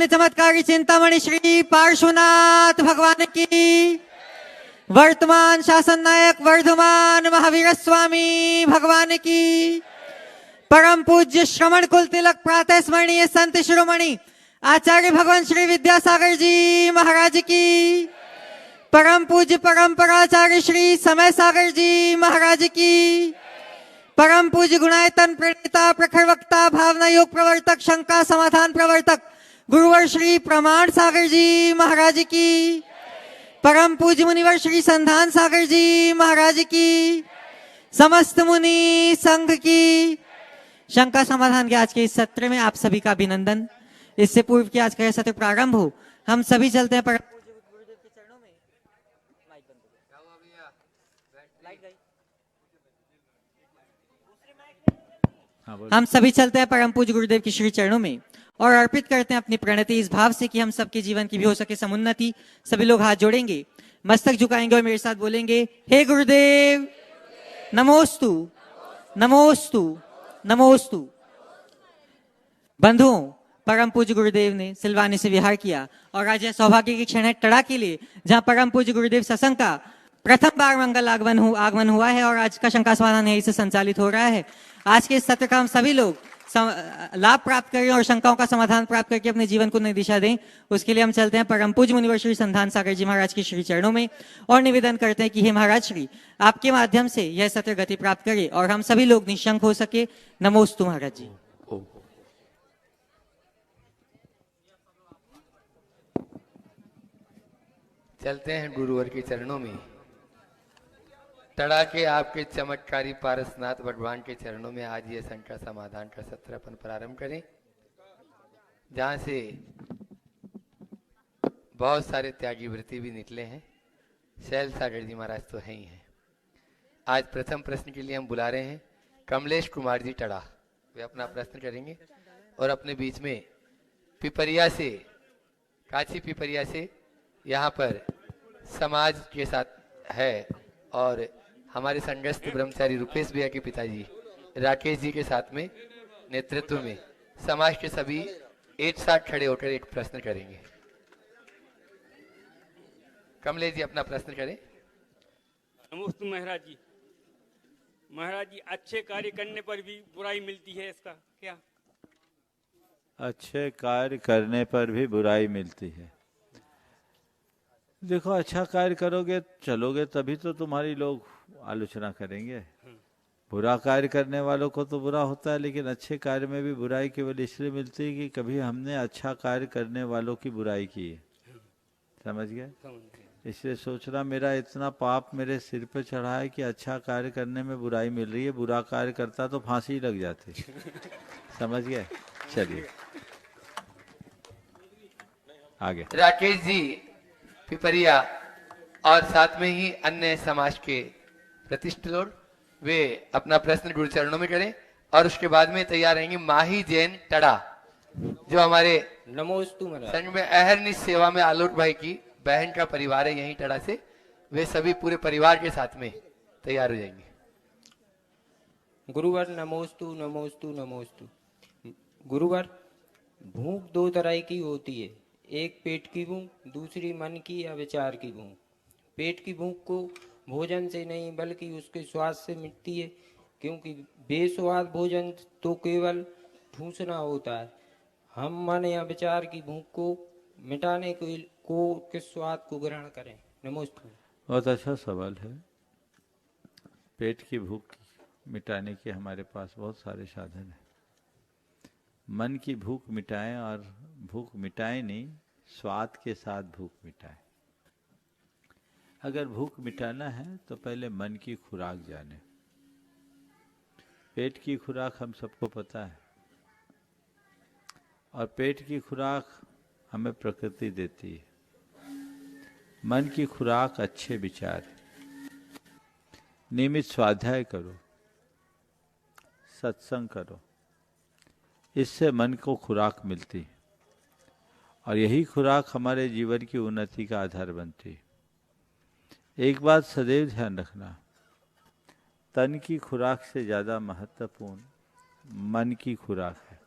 अन्य चमत्कारी चिंतामणि श्री पार्श्वनाथ भगवान की, वर्तमान शासन नायक वर्धमान महावीर स्वामी भगवान की, परम पूज्य श्रवण कुल तिलक प्रातः स्मरणीय संत शिरोमणि आचार्य भगवान श्री विद्यासागर जी महाराज की, परम पूज्य परंपराचार्य श्री समय सागर जी महाराज की, परम पूज्य गुणायतन प्रणेता प्रखर वक्ता भावना योग प्रवर्तक शंका समाधान प्रवर्तक गुरुवर श्री प्रमाण सागर जी महाराज की, परम पूज्य मुनिवर श्री संधान सागर जी महाराज की, समस्त मुनि संघ की। शंका समाधान के आज के इस सत्र में आप सभी का अभिनंदन। इससे पूर्व कि आज का यह सत्र प्रारंभ हो, हम सभी चलते हैं परम पूज्य गुरुदेव के चरणों में। हम सभी चलते हैं परम पूज्य गुरुदेव के श्री चरणों में और अर्पित करते हैं अपनी प्रणति इस भाव से कि हम सबके जीवन की भी हो सके समुन्नति। सभी लोग हाथ जोड़ेंगे, मस्तक झुकाएंगे और मेरे साथ बोलेंगे, हे गुरुदेव नमोस्तु नमोस्तु नमोस्तु। बंधुओं, परम पूज्य गुरुदेव ने सिलवानी से विहार किया और आज यह सौभाग्य की क्षण है टड़ा के लिए, जहां परम पूज्य गुरुदेव सत्संग का प्रथम बार मंगल आगमन हुआ है और आज का शंका समाधान यही से संचालित हो रहा है। आज के इस सत्र का हम सभी लोग लाभ प्राप्त करें और शंकाओं का समाधान प्राप्त करके अपने जीवन को नई दिशा दें। उसके लिए हम चलते हैं परम पूज्य मुनिवर श्री संधान सागर जी महाराज के श्री चरणों में और निवेदन करते हैं कि हे महाराज श्री, आपके माध्यम से यह सत्र गति प्राप्त करे और हम सभी लोग निशंक हो सके। नमोस्तु महाराज जी। चलते हैं गुरुवर के चरणों में। टड़ा के आपके चमत्कारी पारसनाथ भगवान के चरणों में आज ये शंका समाधान का सत्र अपन प्रारंभ करें, जहां से बहुत सारे त्यागी वृत्ति भी निकले हैं। शैल सागर जी महाराज तो हैं ही हैं। आज प्रथम प्रश्न के लिए हम बुला रहे हैं कमलेश कुमार जी टड़ा। वे अपना प्रश्न करेंगे और अपने बीच में पिपरिया से, काची पिपरिया से यहाँ पर समाज के साथ है और हमारे संघस्थ ब्रह्मचारी रुपेश भैया के पिताजी राकेश जी के साथ में नेतृत्व में समाज के सभी एक साथ खड़े होकर एक प्रश्न करेंगे। कमलेश जी अपना प्रश्न करें। नमोस्तु महाराज जी। महाराज जी, अच्छे कार्य करने पर भी बुराई मिलती है, इसका क्या? अच्छे कार्य करने पर भी बुराई मिलती है। देखो, अच्छा कार्य करोगे चलोगे तभी तो तुम्हारी लोग आलोचना करेंगे। बुरा कार्य करने वालों को तो बुरा होता है, लेकिन अच्छे कार्य में भी बुराई केवल इसलिए मिलती है कि कभी हमने अच्छा कार्य करने वालों की बुराई की है। समझ गए? इसलिए सोचना मेरा इतना पाप मेरे सिर पे चढ़ा है कि अच्छा कार्य करने में बुराई मिल रही है, बुरा कार्य करता तो फांसी लग जाती। समझ गए? चलिए आगे। राकेश जी पिपरिया और साथ में ही अन्य समाज के प्रतिष्ठित लोग, वे अपना प्रश्न गुरु चरणों में करें और उसके बाद में तैयार रहेंगे माही जैन टड़ा, जो हमारे नमोस्तु महाराज संघ में अहरनिश सेवा में आलोक भाई की बहन का परिवार है यहीं टड़ा से। वे सभी पूरे परिवार के साथ में तैयार हो जाएंगे। गुरुवर नमोस्तु नमोस्तु नमोस्तु। गुरुवर, भूख दो तरह की होती है, एक पेट की भूख, दूसरी मन की या विचार की भूख। पेट की भूख को भोजन से नहीं बल्कि उसके स्वाद से मिटती है, क्योंकि बेस्वाद भोजन तो केवल ठूसना होता है। हम मन या विचार की भूख को मिटाने को किस स्वाद को ग्रहण करें? नमस्ते। बहुत अच्छा सवाल है। पेट की भूख मिटाने के हमारे पास बहुत सारे साधन हैं। मन की भूख मिटाएं और भूख मिटाएं नहीं, स्वाद के साथ भूख मिटाएं। अगर भूख मिटाना है तो पहले मन की खुराक जाने। पेट की खुराक हम सबको पता है और पेट की खुराक हमें प्रकृति देती है। मन की खुराक अच्छे विचार है। नियमित स्वाध्याय करो, सत्संग करो, इससे मन को खुराक मिलती है और यही खुराक हमारे जीवन की उन्नति का आधार बनती है। एक बात सदैव ध्यान रखना, तन की खुराक से ज़्यादा महत्वपूर्ण मन की खुराक है।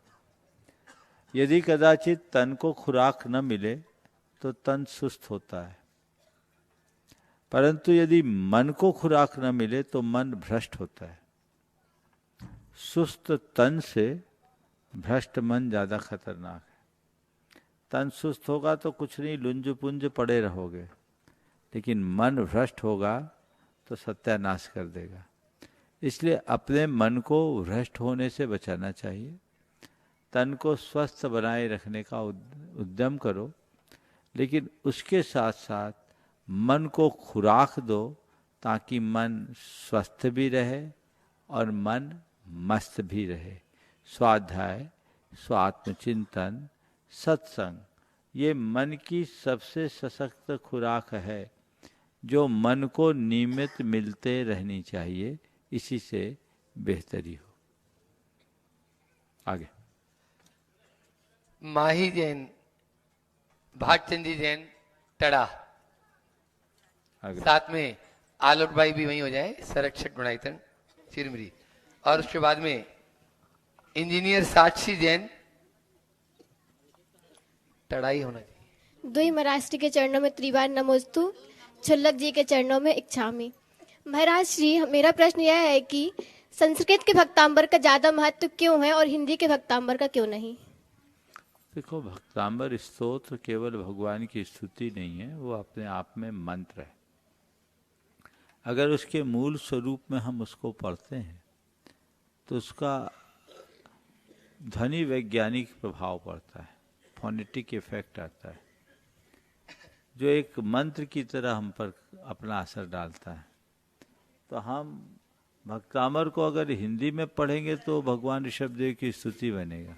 यदि कदाचित तन को खुराक न मिले तो तन सुस्त होता है, परंतु यदि मन को खुराक न मिले तो मन भ्रष्ट होता है। सुस्त तन से भ्रष्ट मन ज्यादा खतरनाक है। तन सुस्त होगा तो कुछ नहीं, लुंज पुंज पड़े रहोगे, लेकिन मन भ्रष्ट होगा तो सत्यानाश कर देगा। इसलिए अपने मन को भ्रष्ट होने से बचाना चाहिए। तन को स्वस्थ बनाए रखने का उद्यम करो, लेकिन उसके साथ साथ मन को खुराक दो ताकि मन स्वस्थ भी रहे और मन मस्त भी रहे। स्वाध्याय, स्वात्मचिंतन, सत्संग, ये मन की सबसे सशक्त खुराक है जो मन को नियमित मिलते रहनी चाहिए। इसी से बेहतरी हो। आगे माही जैन, भागचंदी जैन टड़ा, आगे साथ में आलोक भाई भी वहीं हो जाए, संरक्षक गुणायतन चिरमरी, और उसके बाद में इंजीनियर साक्षी जैन टड़ा ही होना चाहिए। दुई महाराज के चरणों में त्रिवार नमोस्तु, छुल्लक जी के चरणों में इच्छामि। महाराज श्री, मेरा प्रश्न यह है कि संस्कृत के भक्तांबर का ज्यादा महत्व क्यों है और हिंदी के भक्तांबर का क्यों नहीं? देखो, भक्तांबर स्तोत्र केवल भगवान की स्तुति नहीं है, वो अपने आप में मंत्र है। अगर उसके मूल स्वरूप में हम उसको पढ़ते हैं तो उसका ध्वनि वैज्ञानिक प्रभाव पड़ता है, फोनेटिक इफेक्ट आता है, जो एक मंत्र की तरह हम पर अपना असर डालता है। तो हम भक्तामर को अगर हिंदी में पढ़ेंगे तो भगवान ऋषभदेव की स्तुति बनेगा,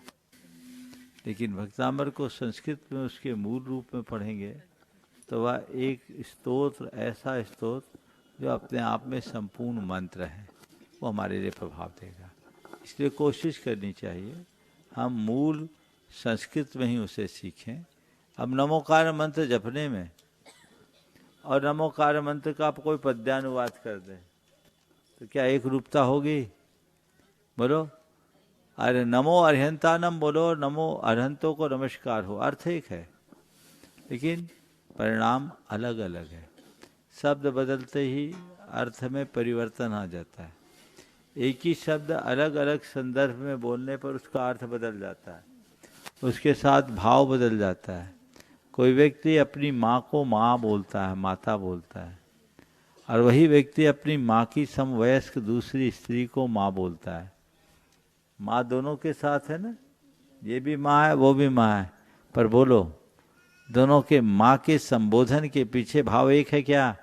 लेकिन भक्तामर को संस्कृत में उसके मूल रूप में पढ़ेंगे तो वह एक स्तोत्र, ऐसा स्तोत्र जो अपने आप में संपूर्ण मंत्र है, वो हमारे लिए प्रभाव देगा। इसलिए कोशिश करनी चाहिए हम मूल संस्कृत में ही उसे सीखें। अब नमोकार मंत्र जपने में और नमोकार मंत्र का आप कोई पद्यानुवाद कर दें तो क्या एक रूपता होगी? बोलो, अरे नमो अर्हंतानम बोलो, नमो अर्हंतों को नमस्कार हो, अर्थ एक है लेकिन परिणाम अलग अलग है। शब्द बदलते ही अर्थ में परिवर्तन आ जाता है। एक ही शब्द अलग अलग संदर्भ में बोलने पर उसका अर्थ बदल जाता है, उसके साथ भाव बदल जाता है। कोई व्यक्ति अपनी माँ को माँ बोलता है, माता बोलता है, और वही व्यक्ति अपनी माँ की समवयस्क दूसरी स्त्री को माँ बोलता है। माँ दोनों के साथ है ना, ये भी माँ है वो भी माँ है, पर बोलो दोनों के माँ के संबोधन के पीछे भाव एक है क्या?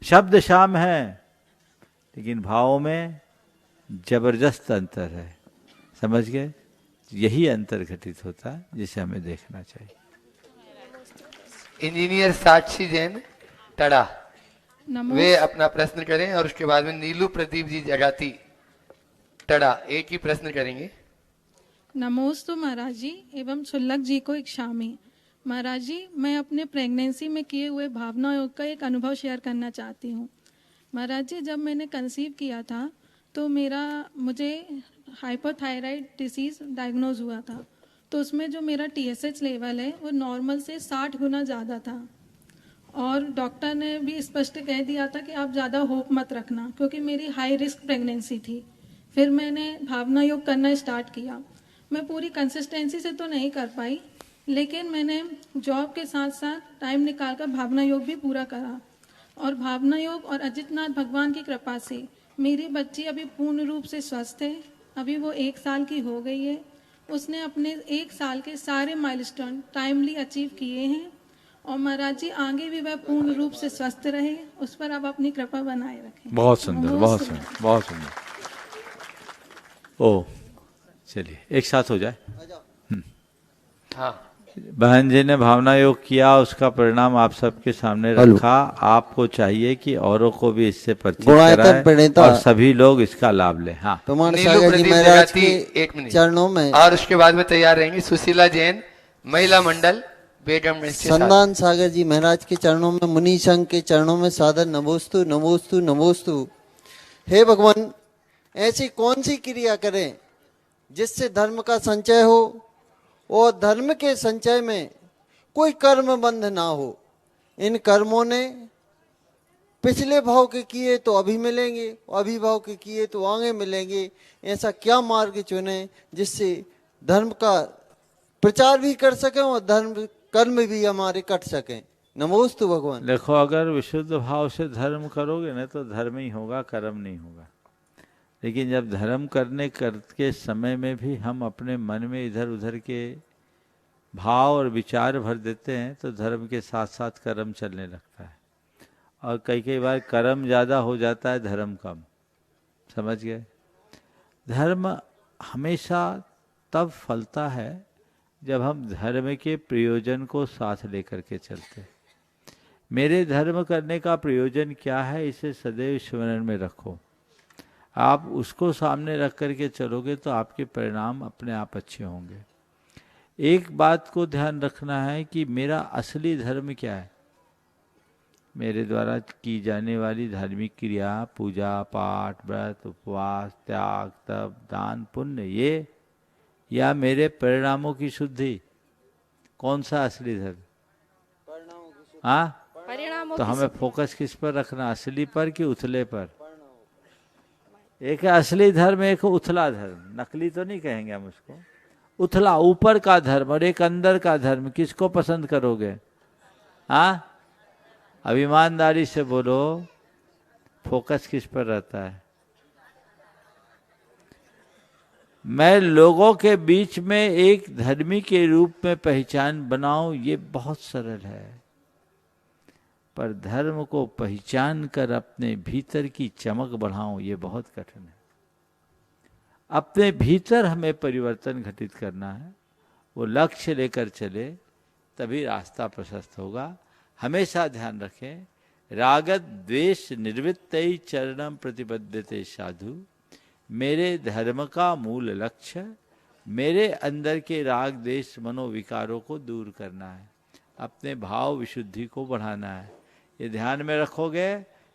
शब्द शाम है लेकिन भावों में जबरदस्त अंतर है। समझ गए? यही अंतर घटित होता है जिसे हमें देखना चाहिए। इंजीनियर साक्षी जैन टड़ा, वे अपना प्रश्न करें और उसके बाद में नीलू प्रदीप जी जगाती टड़ा एक ही प्रश्न करेंगे। नमोस्तु महाराज जी एवं छुल्लक जी को इच्छामि। महाराज जी, मैं अपने प्रेगनेंसी में किए हुए भावना योग का एक अनुभव शेयर करना चाहती हूँ। महाराज जी, जब मैंने कंसीव किया था तो मुझे हाइपोथायराइड डिसीज डायग्नोज हुआ था। तो उसमें जो मेरा TSH लेवल है वो नॉर्मल से 60 गुना ज़्यादा था, और डॉक्टर ने भी स्पष्ट कह दिया था कि आप ज़्यादा होप मत रखना, क्योंकि मेरी हाई रिस्क प्रेगनेंसी थी। फिर मैंने भावना योग करना स्टार्ट किया। मैं पूरी कंसिस्टेंसी से तो नहीं कर पाई, लेकिन मैंने जॉब के साथ साथ टाइम निकाल कर भावना योग भी पूरा करा। और भावना योग और अजितनाथ भगवान की कृपा से मेरी बच्ची अभी पूर्ण रूप से स्वस्थ है। अभी वो 1 साल की हो गई है। उसने अपने 1 साल के सारे माइलस्टोन टाइमली अचीव किए हैं, और महाराज जी आगे भी वह पूर्ण रूप से स्वस्थ रहे, उस पर आप अपनी कृपा बनाए रखें। बहुत सुंदर, बहुत सुंदर, बहुत सुंदर। ओ चलिए एक साथ हो जाए। हाँ, बहन जी ने भावना योग किया, उसका परिणाम आप सबके सामने रखा। आपको चाहिए कि औरों को भी इससे परिचित कराएं और सभी लोग इसका लाभ लें। हाँ, नीलू प्रदीप जगाती 1 मिनट चरणों में, और उसके बाद में तैयार रहेंगी सुशीला जैन महिला मंडल बेगम। संदान सागर जी महाराज के चरणों में, मुनि संघ के चरणों में सादर नमोस्तु नमोस्तु नमोस्तु। हे और धर्म के संचय में कोई कर्म बंध ना हो। इन कर्मों ने पिछले भाव के किए तो अभी मिलेंगे, अभी भाव के किए तो आगे मिलेंगे। ऐसा क्या मार्ग चुने जिससे धर्म का प्रचार भी कर सकें और धर्म कर्म भी हमारे कट सकें। नमोस्तु भगवान। देखो, अगर विशुद्ध भाव से धर्म करोगे ना तो धर्म ही होगा, कर्म नहीं होगा। लेकिन जब धर्म करने के समय में भी हम अपने मन में इधर उधर के भाव और विचार भर देते हैं तो धर्म के साथ साथ कर्म चलने लगता है, और कई बार कर्म ज़्यादा हो जाता है, धर्म कम। समझ गए? धर्म हमेशा तब फलता है जब हम धर्म के प्रयोजन को साथ लेकर के चलते। मेरे धर्म करने का प्रयोजन क्या है, इसे सदैव स्मरण में रखो। आप उसको सामने रख करके चलोगे तो आपके परिणाम अपने आप अच्छे होंगे। एक बात को ध्यान रखना है कि मेरा असली धर्म क्या है। मेरे द्वारा की जाने वाली धार्मिक क्रिया, पूजा पाठ, व्रत, उपवास, त्याग, तप, दान, पुण्य, ये या मेरे परिणामों की शुद्धि, कौन सा असली धर्म? हाँ, तो हमें फोकस किस पर रखना, असली पर कि उथले पर? एक है असली धर्म, एक उथला धर्म। नकली तो नहीं कहेंगे हम उसको, उथला ऊपर का धर्म, और एक अंदर का धर्म। किसको पसंद करोगे? हाँ, अब ईमानदारी से बोलो, फोकस किस पर रहता है? मैं लोगों के बीच में एक धर्मी के रूप में पहचान बनाऊं, ये बहुत सरल है, पर धर्म को पहचान कर अपने भीतर की चमक बढ़ाऊं, ये बहुत कठिन है। अपने भीतर हमें परिवर्तन घटित करना है, वो लक्ष्य लेकर चले तभी रास्ता प्रशस्त होगा। हमेशा ध्यान रखें, रागत द्वेष निर्वृत्तै चरणम प्रतिपद्यते साधु। मेरे धर्म का मूल लक्ष्य मेरे अंदर के राग द्वेष मनोविकारों को दूर करना है, अपने भाव विशुद्धि को बढ़ाना है। ये ध्यान में रखोगे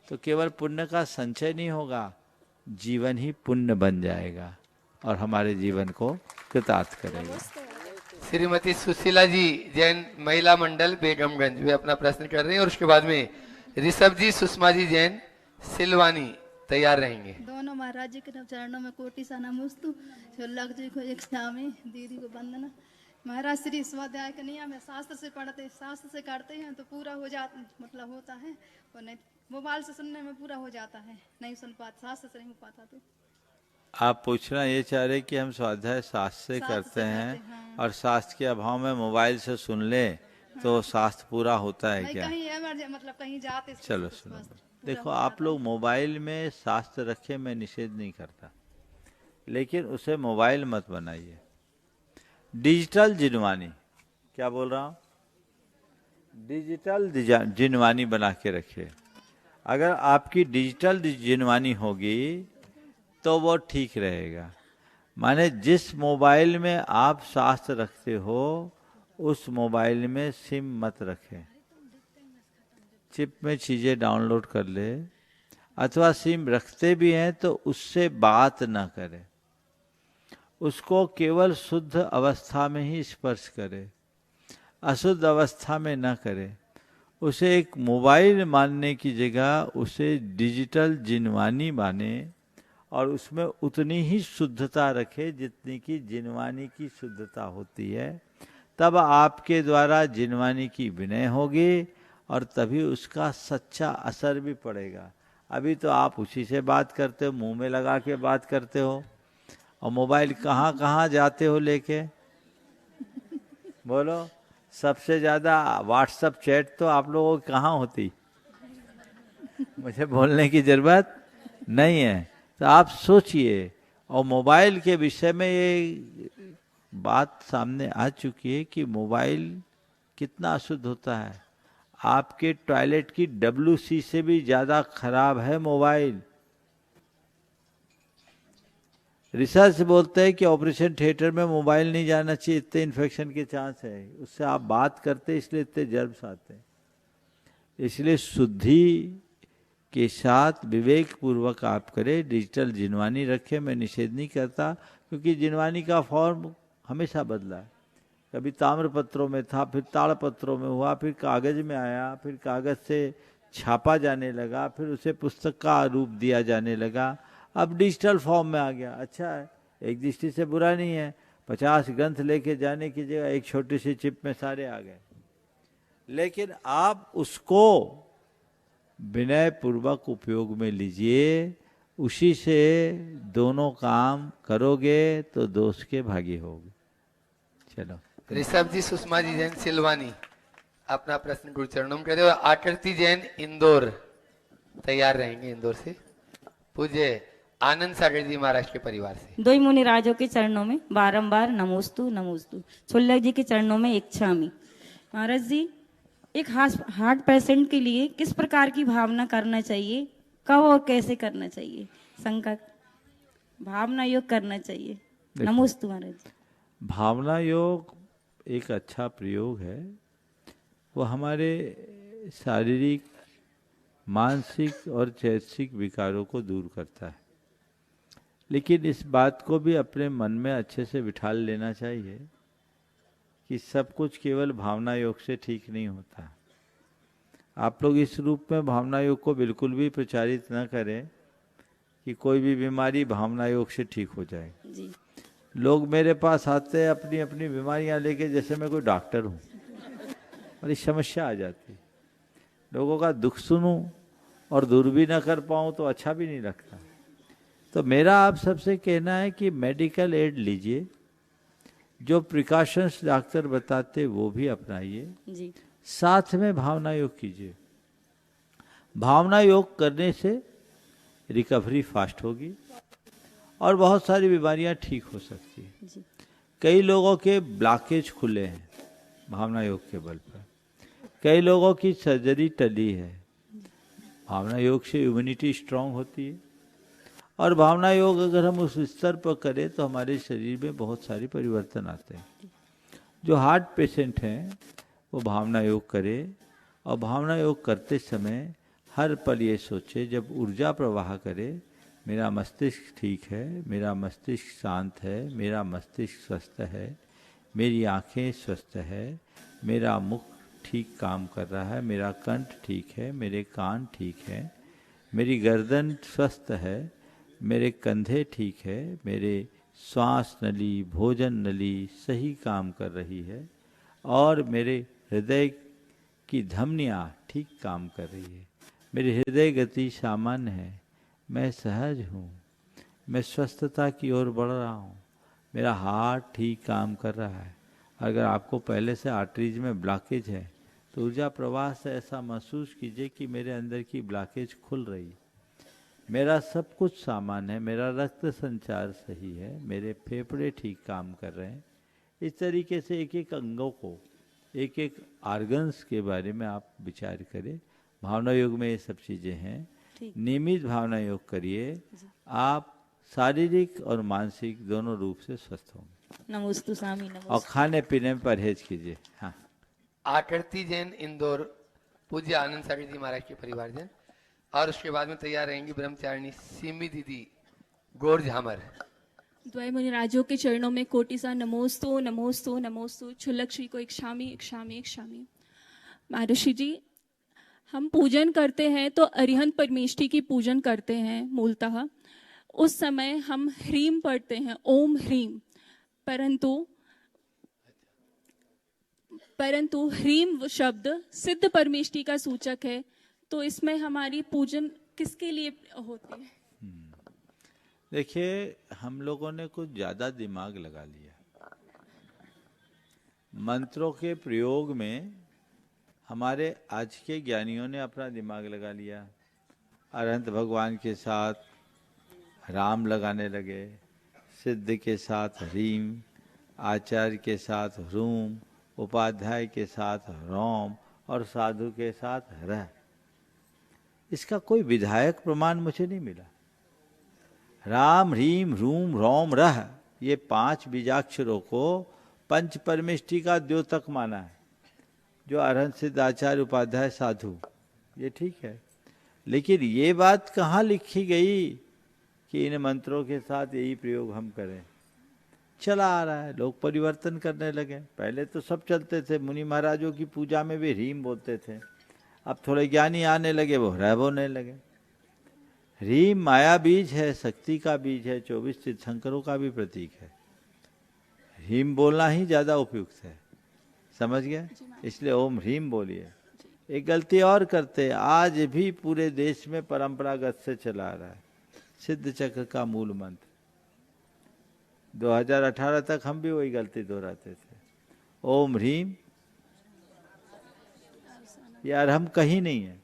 तो केवल पुण्य का संचय नहीं होगा, जीवन ही पुण्य बन जाएगा और हमारे जीवन को कृतार्थ करेगा। श्रीमती सुशीला जी, जैन महिला मंडल बेगमगंज, वे अपना प्रश्न कर रहे हैं, और उसके बाद में ऋषभ जी, सुषमा जी जैन सिलवानी तैयार रहेंगे। दोनों महाराज जी के चरणों में कोटि सा नमोस्तु। छोलक जी को एक स्वामी, दीदी को वंदना। महाराज श्री स्वाध्याय के नियम है, शास्त्र से पढ़ते, शास्त्र से करते हैं तो पूरा हो जाता, मतलब होता है, और नहीं मोबाइल से सुनने में पूरा हो जाता है, नहीं सुन पाता, शास्त्र से नहीं हो पाता। तो आप पूछना ये चाह रहे कि हम स्वाध्याय शास्त्र से करते हैं, हाँ। और शास्त्र के अभाव में मोबाइल से सुन ले तो शास्त्र पूरा होता है क्या? कहीं मतलब कहीं जाते। चलो सुनो, देखो, आप लोग मोबाइल में शास्त्र रखे, मैं निषेध नहीं करता, लेकिन उसे मोबाइल मत बनाइए। डिजिटल जिनवानी, क्या बोल रहा हूँ, डिजिटल जिनवानी बना के रखिए। अगर आपकी डिजिटल जिनवानी होगी तो वो ठीक रहेगा। माने जिस मोबाइल में आप शास्त्र रखते हो उस मोबाइल में सिम मत रखें, चिप में चीज़ें डाउनलोड कर ले, अथवा सिम रखते भी हैं तो उससे बात ना करें, उसको केवल शुद्ध अवस्था में ही स्पर्श करें, अशुद्ध अवस्था में ना करें। उसे एक मोबाइल मानने की जगह उसे डिजिटल जिनवानी माने, और उसमें उतनी ही शुद्धता रखे जितनी की जिनवानी की शुद्धता होती है। तब आपके द्वारा जिनवानी की विनय होगी और तभी उसका सच्चा असर भी पड़ेगा। अभी तो आप उसी से बात करते हो, मुंह में लगा के बात करते हो, और मोबाइल कहाँ कहाँ जाते हो लेके, बोलो। सबसे ज़्यादा व्हाट्सएप चैट तो आप लोगों की कहाँ होती, मुझे बोलने की ज़रूरत नहीं है। तो आप सोचिए, और मोबाइल के विषय में ये बात सामने आ चुकी है कि मोबाइल कितना अशुद्ध होता है। आपके टॉयलेट की WC से भी ज़्यादा खराब है मोबाइल। रिसर्च बोलते हैं कि ऑपरेशन थिएटर में मोबाइल नहीं जाना चाहिए, इतने इन्फेक्शन के चांस है। उससे आप बात करते इसलिए इतने जर्म्स आते हैं। इसलिए शुद्धि के साथ विवेक पूर्वक आप करें, डिजिटल जिनवानी रखें। मैं निषेध नहीं करता, क्योंकि जिनवानी का फॉर्म हमेशा बदला है। कभी ताम्र पत्रों में था, फिर ताड़ पत्रों में हुआ, फिर कागज में आया, फिर कागज से छापा जाने लगा, फिर उसे पुस्तक का रूप दिया जाने लगा, अब डिजिटल फॉर्म में आ गया। अच्छा है, एक दृष्टि से बुरा नहीं है। 50 ग्रंथ लेके जाने की जगह एक छोटी सी चिप में सारे आ गए। लेकिन आप उसको विनय पूर्वक उपयोग में लीजिए, उसी से दोनों काम करोगे तो दोष के भागी होगे। चलो ऋषभ जी, सुषमा जी जैन सिलवानी अपना प्रश्न गुरु चरणों में कर दे। और आकृति जैन इंदौर तैयार रहेंगे, इंदौर से। पूज्य आनंद सागर जी महाराष्ट्र के परिवार से। दो मुनि राजों के चरणों में बारंबार नमोस्तु नमोस्तु। छुल्लक जी के चरणों में इच्छामि। महाराज जी, एक हार्ट पेशेंट के लिए किस प्रकार की भावना करना चाहिए, कब और कैसे करना चाहिए? संकट भावना योग करना चाहिए। नमोस्तु महाराज जी। भावना योग एक अच्छा प्रयोग है। वो हमारे शारीरिक, मानसिक और चैतसिक विकारों को दूर करता है। लेकिन इस बात को भी अपने मन में अच्छे से बिठा लेना चाहिए कि सब कुछ केवल भावना योग से ठीक नहीं होता। आप लोग इस रूप में भावना योग को बिल्कुल भी प्रचारित न करें कि कोई भी बीमारी भावना योग से ठीक हो जाए। जी। लोग मेरे पास आते हैं अपनी अपनी बीमारियां लेके, जैसे मैं कोई डॉक्टर हूँ। बड़ी समस्या आ जाती, लोगों का दुख सुनूं और दूर भी ना कर पाऊँ तो अच्छा भी नहीं लगता। तो मेरा आप सबसे कहना है कि मेडिकल एड लीजिए, जो प्रिकॉशंस डॉक्टर बताते वो भी अपनाइए, जी। साथ में भावना योग कीजिए। भावना योग करने से रिकवरी फास्ट होगी और बहुत सारी बीमारियां ठीक हो सकती है। जी। कई लोगों के ब्लॉकेज खुले हैं भावना योग के बल पर, कई लोगों की सर्जरी टली है। भावना योग से इम्यूनिटी स्ट्रांग होती है और भावना योग अगर हम उस स्तर पर करें तो हमारे शरीर में बहुत सारे परिवर्तन आते हैं। जो हार्ट पेशेंट हैं वो भावना योग करे और भावना योग करते समय हर पल ये सोचे, जब ऊर्जा प्रवाह करे, मेरा मस्तिष्क ठीक है, मेरा मस्तिष्क शांत है, मेरा मस्तिष्क स्वस्थ है, मेरी आंखें स्वस्थ है, मेरा मुख ठीक काम कर रहा है, मेरा कंठ ठीक है, मेरे कान ठीक है, मेरी गर्दन स्वस्थ है, मेरे कंधे ठीक है, मेरे श्वास नली, भोजन नली सही काम कर रही है और मेरे हृदय की धमनियाँ ठीक काम कर रही है, मेरी हृदय गति सामान्य है, मैं सहज हूँ, मैं स्वस्थता की ओर बढ़ रहा हूँ, मेरा हार्ट ठीक काम कर रहा है। अगर आपको पहले से आर्टरीज में ब्लॉकेज है तो ऊर्जा प्रवाह से ऐसा महसूस कीजिए कि मेरे अंदर की ब्लॉकेज खुल रही है, मेरा सब कुछ सामान्य है, मेरा रक्त संचार सही है, मेरे फेफड़े ठीक काम कर रहे हैं। इस तरीके से एक एक अंगों को, एक एक आर्गन्स के बारे में आप विचार करें। भावना योग में ये सब चीज़ें हैं। नियमित भावना योग करिए, आप शारीरिक और मानसिक दोनों रूप से स्वस्थ होंगे। नमोस्तु स्वामी। नमोस्तु। और खाने पीने में परहेज कीजिए। हाँ। आकृति जैन इंदौर, पूज्य आनंद सागर जी महाराज के परिवार जैन। और उसके बाद में तैयार रहेंगी ब्रह्मचारिणी सिमी दीदी गोर झामर। द्वय मुनि राजों के चरणों में कोटि सा नमोस्तु नमोस्तु नमोस्तु। छुल्लक श्री को इक्षामि इक्षामि इक्षामि। महर्षि जी, हम पूजन करते हैं तो अरिहंत परमेष्टि की पूजन करते हैं मूलतः। उस समय हम ह्रीम पढ़ते हैं, ओम ह्रीम, परंतु ह्रीम शब्द सिद्ध परमेष्टि का सूचक है, तो इसमें हमारी पूजन किसके लिए होती है? देखिए, हम लोगों ने कुछ ज्यादा दिमाग लगा लिया। मंत्रों के प्रयोग में हमारे आज के ज्ञानियों ने अपना दिमाग लगा लिया। अनंत भगवान के साथ राम लगाने लगे, सिद्ध के साथ ह्रीम, आचार्य के साथ ह्रूम, उपाध्याय के साथ रोम और साधु के साथ रह। इसका कोई विधायक प्रमाण मुझे नहीं मिला। राम, ह्रीम, ह्रूम, रोम, रह, ये 5 बीजाक्षरों को पंच परमेष्टि का द्योतक माना है, जो अरहंत सिद्ध आचार्य उपाध्याय साधु, ये ठीक है। लेकिन ये बात कहाँ लिखी गई कि इन मंत्रों के साथ यही प्रयोग हम करें? चला आ रहा है, लोग परिवर्तन करने लगे। पहले तो सब चलते थे, मुनि महाराजों की पूजा में भी ह्रीम बोलते थे। अब थोड़े ज्ञानी आने लगे, वो ह्रय बोलने लगे। ह्रीम माया बीज है, शक्ति का बीज है, 24 तीर्थंकरों का भी प्रतीक है। ह्रीम बोलना ही ज्यादा उपयुक्त है, समझ गए? इसलिए ओम ह्रीम बोलिए। एक गलती और करते, आज भी पूरे देश में परंपरागत से चला आ रहा है सिद्ध चक्र का मूल मंत्र। 2018 तक हम भी वही गलती दोहराते थे। ओम ह्रीम, ये अरहम कहीं नहीं है।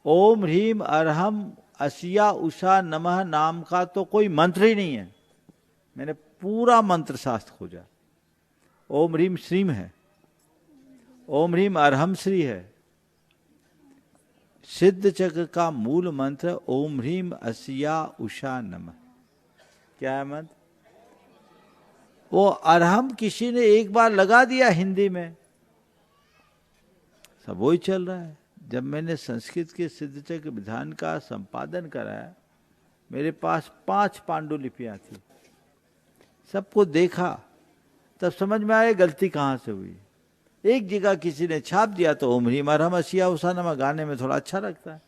ओम ह्रीम अरहम असिया उषा नमः नाम का तो कोई मंत्र ही नहीं है। मैंने पूरा मंत्र शास्त्र खोजा। ओम ह्रीम श्रीम है, ओम ह्रीम अरहम श्री है। सिद्ध चक्र का मूल मंत्र ओम ह्रीम असिया उषा नमः। क्या है मंत्र? वो अरहम किसी ने एक बार लगा दिया हिंदी में, सब वही चल रहा है। जब मैंने संस्कृत के सिद्ध चक्र विधान का संपादन कराया, मेरे पास 5 पांडुलिपियां थी, सबको देखा, तब समझ में आया गलती कहाँ से हुई। एक जगह किसी ने छाप दिया तो ओम ह्रीम अरहम असिया उषा नमः गाने में थोड़ा अच्छा लगता है,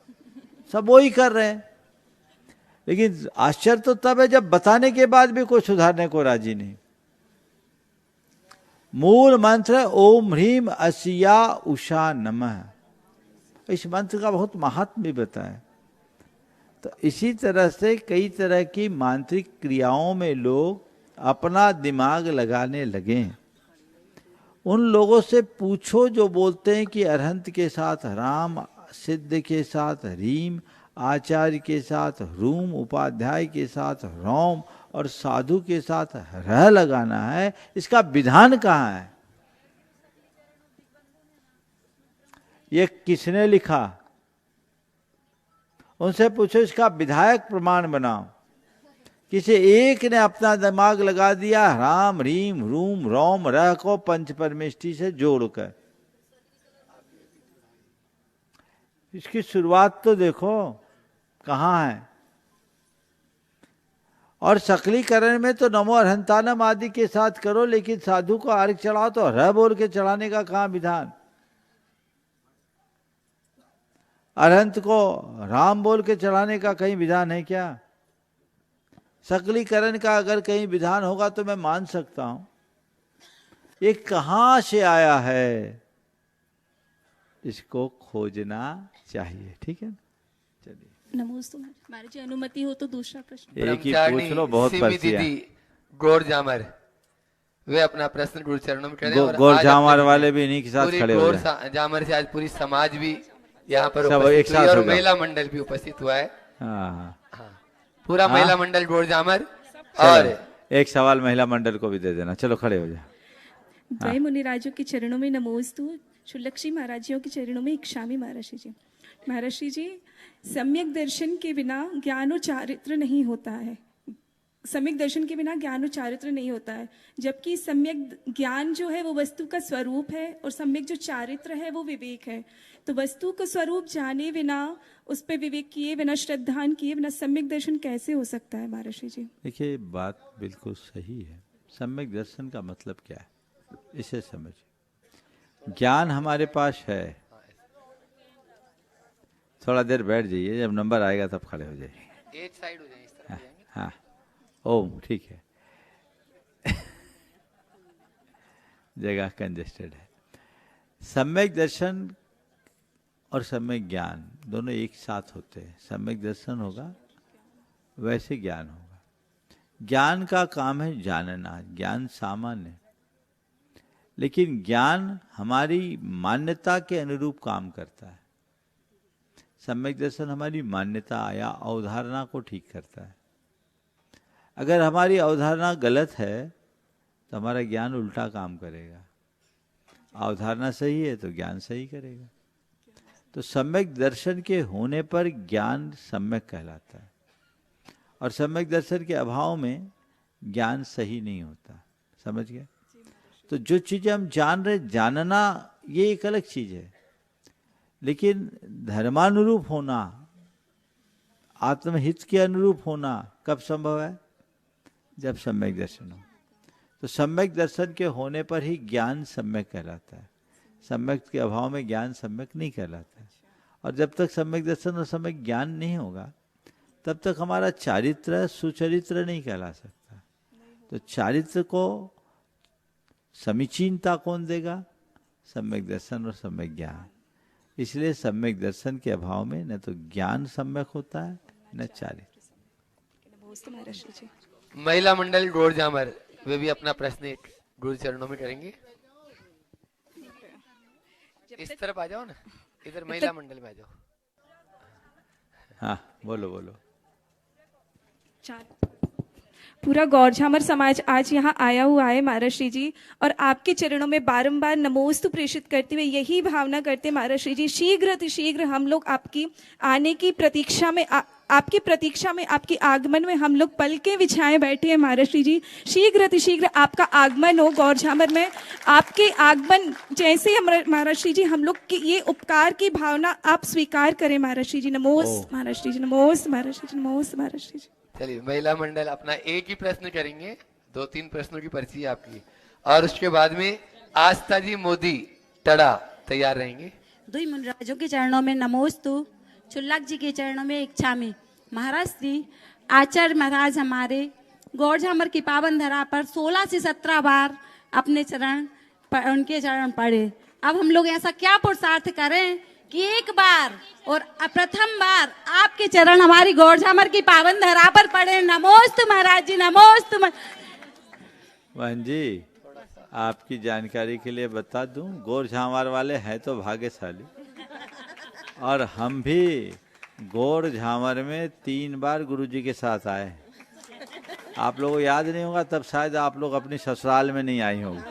सब वही कर रहे हैं। लेकिन आश्चर्य तो तब है जब बताने के बाद भी कोई सुधारने को राजी नहीं। मूल मंत्र ओम ह्रीम असिया उषा नमः। इस मंत्र का बहुत महात्म्य भी बताया। तो इसी तरह से कई तरह की मांत्रिक क्रियाओं में लोग अपना दिमाग लगाने लगे। उन लोगों से पूछो जो बोलते हैं कि अरहंत के साथ राम, सिद्ध के साथ ह्रीम, आचार्य के साथ ह्रूम, उपाध्याय के साथ रोम और साधु के साथ रह लगाना है, इसका विधान कहाँ है? ये किसने लिखा? उनसे पूछो, इसका विधायक प्रमाण बनाओ। किसी एक ने अपना दिमाग लगा दिया, राम रीम रूम रोम रह को पंच परमेष्टि से जोड़कर। इसकी शुरुआत तो देखो कहाँ है। और सकलीकरण में तो नमो अरहंतानम आदि के साथ करो, लेकिन साधु को अर्घ चढ़ाओ तो रह बोल के चढ़ाने का कहाँ विधान? अरहंत को राम बोल के चढ़ाने का कहीं विधान है क्या? सकलीकरण का अगर कहीं विधान होगा तो मैं मान सकता हूं। ये कहां से आया है, इसको खोजना चाहिए। ठीक है, चलिए। नमोस्तु महाराज जी, अनुमति हो तो दूसरा प्रश्न एक ही पूछ लो, बहुत पर्चियां। गौर जामर, वे अपना प्रश्न गुरु चरणों में करें। और गौर जामर वाले भी इन्हीं के साथ खड़े हो जाए। गौर जामर से आज पूरी समाज भी यहाँ पर सब उपस्थित एक साथ हुई और होगा। महिला मंडल भी उपस्थित हुआ है। हाँ, पूरा हाँ? महिला मंडल गौर जामर। चलो, और एक सवाल महिला मंडल को भी दे देना। चलो खड़े हो जाए। द्वय मुनिराजों के चरणों में नमोस्तु। शुल्लक्षी महाराजियों के चरणों में इक्षामी महर्षि जी। महर्षि जी, सम्यक दर्शन के बिना ज्ञान और चारित्र नहीं होता है। सम्यक दर्शन के बिना ज्ञान और चारित्र नहीं होता है, जबकि सम्यक ज्ञान जो है वो वस्तु का स्वरूप है और सम्यक जो चारित्र है वो विवेक है। तो वस्तु का स्वरूप जाने बिना, उस पर विवेक किए बिना, श्रद्धान किए बिना सम्यक दर्शन कैसे हो सकता है महर्षि जी? देखिए, बात बिल्कुल सही है। सम्यक दर्शन का मतलब क्या है, इसे समझिए। ज्ञान हमारे पास है, थोड़ा देर बैठ जाइए, जब नंबर आएगा तब खड़े हो जाइए। एक साइड हो जाए, इस तरफ हो जाएंगे। हाँ, ओम, ठीक है। जगह कंजेस्टेड है। सम्यक दर्शन और सम्यक ज्ञान दोनों एक साथ होते हैं। सम्यक दर्शन होगा वैसे ज्ञान होगा। ज्ञान का काम है जानना, ज्ञान सामान्य, लेकिन ज्ञान हमारी मान्यता के अनुरूप काम करता है। सम्यक दर्शन हमारी मान्यता या अवधारणा को ठीक करता है। अगर हमारी अवधारणा गलत है तो हमारा ज्ञान उल्टा काम करेगा। अवधारणा सही है तो ज्ञान सही करेगा। तो सम्यक दर्शन के होने पर ज्ञान सम्यक कहलाता है, और सम्यक दर्शन के अभाव में ज्ञान सही नहीं होता। समझ गए? तो जो चीजें हम जान रहे, जानना ये एक अलग चीज है, लेकिन धर्मानुरूप होना, आत्महित के अनुरूप होना कब संभव है? जब सम्यक दर्शन हो। तो सम्यक दर्शन के होने पर ही ज्ञान सम्यक कहलाता है। सम्यक के अभाव में ज्ञान सम्यक नहीं कहलाता है। और जब तक सम्यक दर्शन और सम्यक ज्ञान नहीं होगा तब तक हमारा चारित्र सुचरित्र नहीं कहला सकता। तो चारित्र को समीचीनता कौन देगा? सम्यक दर्शन और सम्यक ज्ञान। इसलिए सम्यक दर्शन के अभाव में न तो ज्ञान सम्यक होता है न चारित्र। महिला मंडल गोरजामर वे भी अपना प्रश्न गुरु चरणों में करेंगे। इस तरफ आ जाओ ना, इधर महिला मंडल में आ जाओ। हाँ बोलो बोलो। पूरा गौरझामर समाज आज यहाँ आया हुआ है महाराज श्री जी, और आपके चरणों में बारंबार नमोस्तु प्रेषित करते हुए यही भावना करते महाराज श्री जी, शीघ्र अतिशीघ्र हम लोग आपकी आने की प्रतीक्षा में आपकी प्रतीक्षा में, आपके आगमन में हम लोग पलकें बिछाए बैठे हैं महाराज श्री जी। शीघ्र अतिशीघ्र आपका आगमन हो गौरझामर में। आपके आगमन जैसे महाराज श्री जी हम लोग की ये उपकार की भावना आप स्वीकार करें महाराज श्री जी। नमोस्त महाराज श्री जी, नमोस्त महाराज श्री जी, नमोस्त महाराज श्री जी। चलिए महिला मंडल अपना एक ही प्रश्न करेंगे, 2-3 प्रश्नों की पर्ची है आपकी, और उसके बाद में आस्था जी मोदी टड़ा तैयार रहेंगे। दुई मुनिराजों के चरणों में नमोस्तु, चुल्लक जी के चरणों में इच्छामी। महाराज श्री आचार्य महाराज हमारे गौरझामर की पावन धरा पर 16 से 17 बार अपने उनके चरण पढ़े। अब हम लोग ऐसा क्या पुरुषार्थ करें कि एक बार और प्रथम बार आपके चरण हमारी गौरझामर की पावन धरा पर पड़े। नमोस्तु महाराज जी, नमोस्तु। बहन जी आपकी जानकारी के लिए बता दूं, गौरझामर वाले हैं तो भाग्यशाली, और हम भी गौरझामर में 3 बार गुरुजी के साथ आए। आप लोगों को याद नहीं होगा, तब शायद आप लोग अपनी ससुराल में नहीं आई होंगी,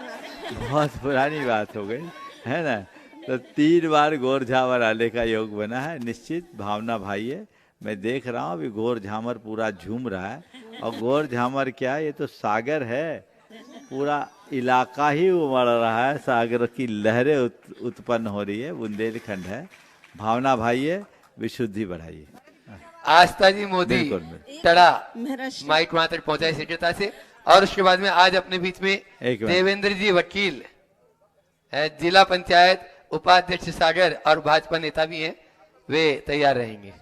बहुत पुरानी बात हो गई है ना। तो 3 बार गौरझामर आने का योग बना है। निश्चित भावना भाई है, मैं देख रहा हूँ अभी गौरझामर पूरा झूम रहा है। और गौरझामर क्या है, ये तो सागर है, पूरा इलाका ही उमड़ रहा है, सागर की लहरें उत्पन्न हो रही है, बुंदेलखंड है। भावना भाई है, विशुद्धि बढ़ाइए। आस्था जी मोदी टड़ा माइक वहां तक पहुंचाए शीघ्रता से। और उसके बाद में आज अपने बीच में देवेंद्र जी वकील है, जिला पंचायत उपाध्यक्ष सागर और भाजपा नेता भी हैं, वे तैयार रहेंगे।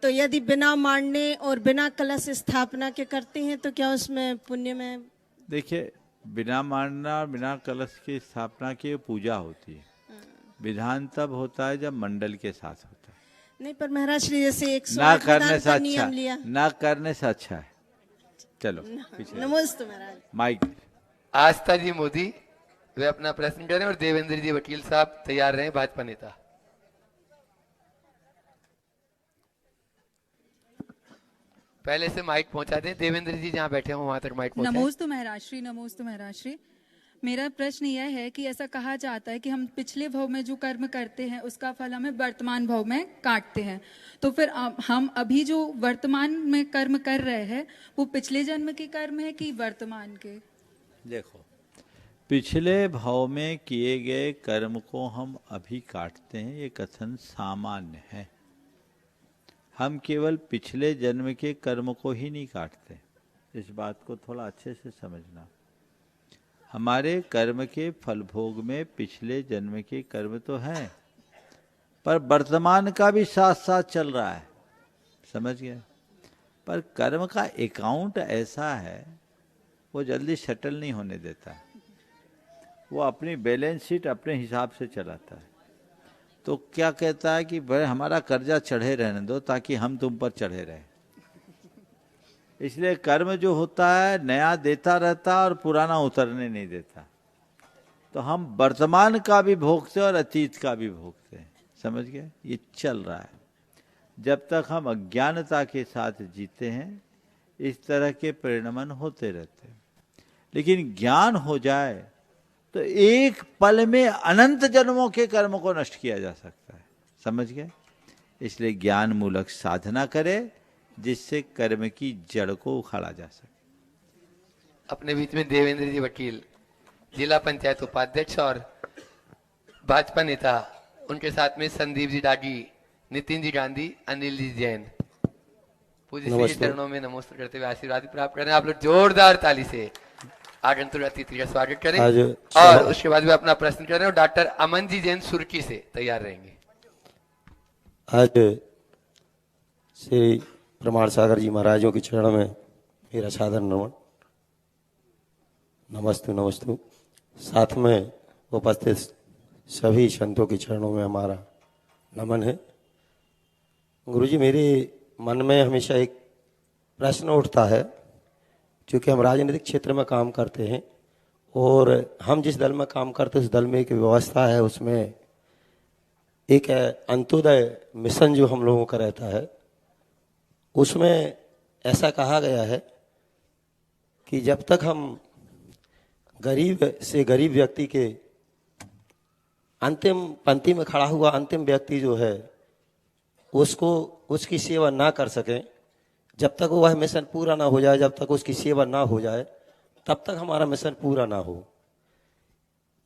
तो यदि बिना मानने और बिना कलश स्थापना के करते हैं तो क्या उसमें पुण्य में? देखिए, बिना मानना और बिना कलश की स्थापना की पूजा होती है। विधान तब होता है जब मंडल के साथ होता है। नहीं, पर महाराज श्री जैसे 108 ना करने से नियम अच्छा, लिया। ना करने से अच्छा है। चलो नमस्ते महाराज। माइक। आस्था जी मोदी वे अपना प्रश्न करें, और देवेंद्र जी वकील साहब तैयार रहे, भाजपा नेता। पहले से माइक पहुंचा दें, देवेंद्र जी जहां बैठे हो वहां तक माइक पहुंचाएं। नमोस्तु महाराज श्री, नमोस्तु महाराज श्री। मेरा प्रश्न यह है कि ऐसा कहा जाता है कि हम पिछले भव में जो कर्म करते हैं उसका फल हमें वर्तमान भव में काटते हैं। तो फिर हम अभी जो वर्तमान में कर्म कर रहे हैं वो पिछले जन्म के कर्म है कि वर्तमान के? देखो, पिछले भाव में किए गए कर्म को हम अभी काटते हैं, ये कथन सामान्य है। हम केवल पिछले जन्म के कर्म को ही नहीं काटते, इस बात को थोड़ा अच्छे से समझना। हमारे कर्म के फल भोग में पिछले जन्म के कर्म तो हैं, पर वर्तमान का भी साथ साथ चल रहा है, समझ गए। पर कर्म का अकाउंट ऐसा है, वो जल्दी सेटल नहीं होने देता है, वो अपनी बैलेंस शीट अपने हिसाब से चलाता है। तो क्या कहता है कि भाई हमारा कर्जा चढ़े रहने दो ताकि हम तुम पर चढ़े रहें। इसलिए कर्म जो होता है नया देता रहता और पुराना उतरने नहीं देता। तो हम वर्तमान का भी भोगते और अतीत का भी भोगते हैं, समझ गए। ये चल रहा है। जब तक हम अज्ञानता के साथ जीते हैं इस तरह के परिणमन होते रहते हैं, लेकिन ज्ञान हो जाए तो एक पल में अनंत जन्मों के कर्म को नष्ट किया जा सकता है, समझ गए। इसलिए ज्ञान मूलक साधना करें जिससे कर्म की जड़ को उखाड़ा जा सके। अपने बीच में देवेंद्र जी वकील, जिला पंचायत उपाध्यक्ष और भाजपा नेता, उनके साथ में संदीप जी डागी, नितिन जी गांधी, अनिल जी जैन। पूज्य श्री के चरणों में नमस्ते करते हुए आशीर्वाद प्राप्त करें। आप लोग जोरदार ताली से आगंतुक अतिथि का स्वागत करें और उसके बाद भी अपना प्रश्न करें और डॉक्टर अमन जी जैन सुर्की से तैयार रहेंगे। आज श्री प्रमाण सागर जी महाराजों के चरणों में मेरा सादर नमन, नमस्तु नमस्तु। साथ में उपस्थित सभी संतों के चरणों में हमारा नमन है। गुरुजी, मेरे मन में हमेशा एक प्रश्न उठता है, क्योंकि हम राजनीतिक क्षेत्र में काम करते हैं और हम जिस दल में काम करते हैं उस दल में एक व्यवस्था है, उसमें एक अंत्योदय मिशन जो हम लोगों का रहता है, उसमें ऐसा कहा गया है कि जब तक हम गरीब से गरीब व्यक्ति के अंतिम पंक्ति में खड़ा हुआ अंतिम व्यक्ति जो है उसको उसकी सेवा ना कर सकें, जब तक वह मिशन पूरा ना हो जाए, जब तक उसकी सेवा ना हो जाए, तब तक हमारा मिशन पूरा ना हो।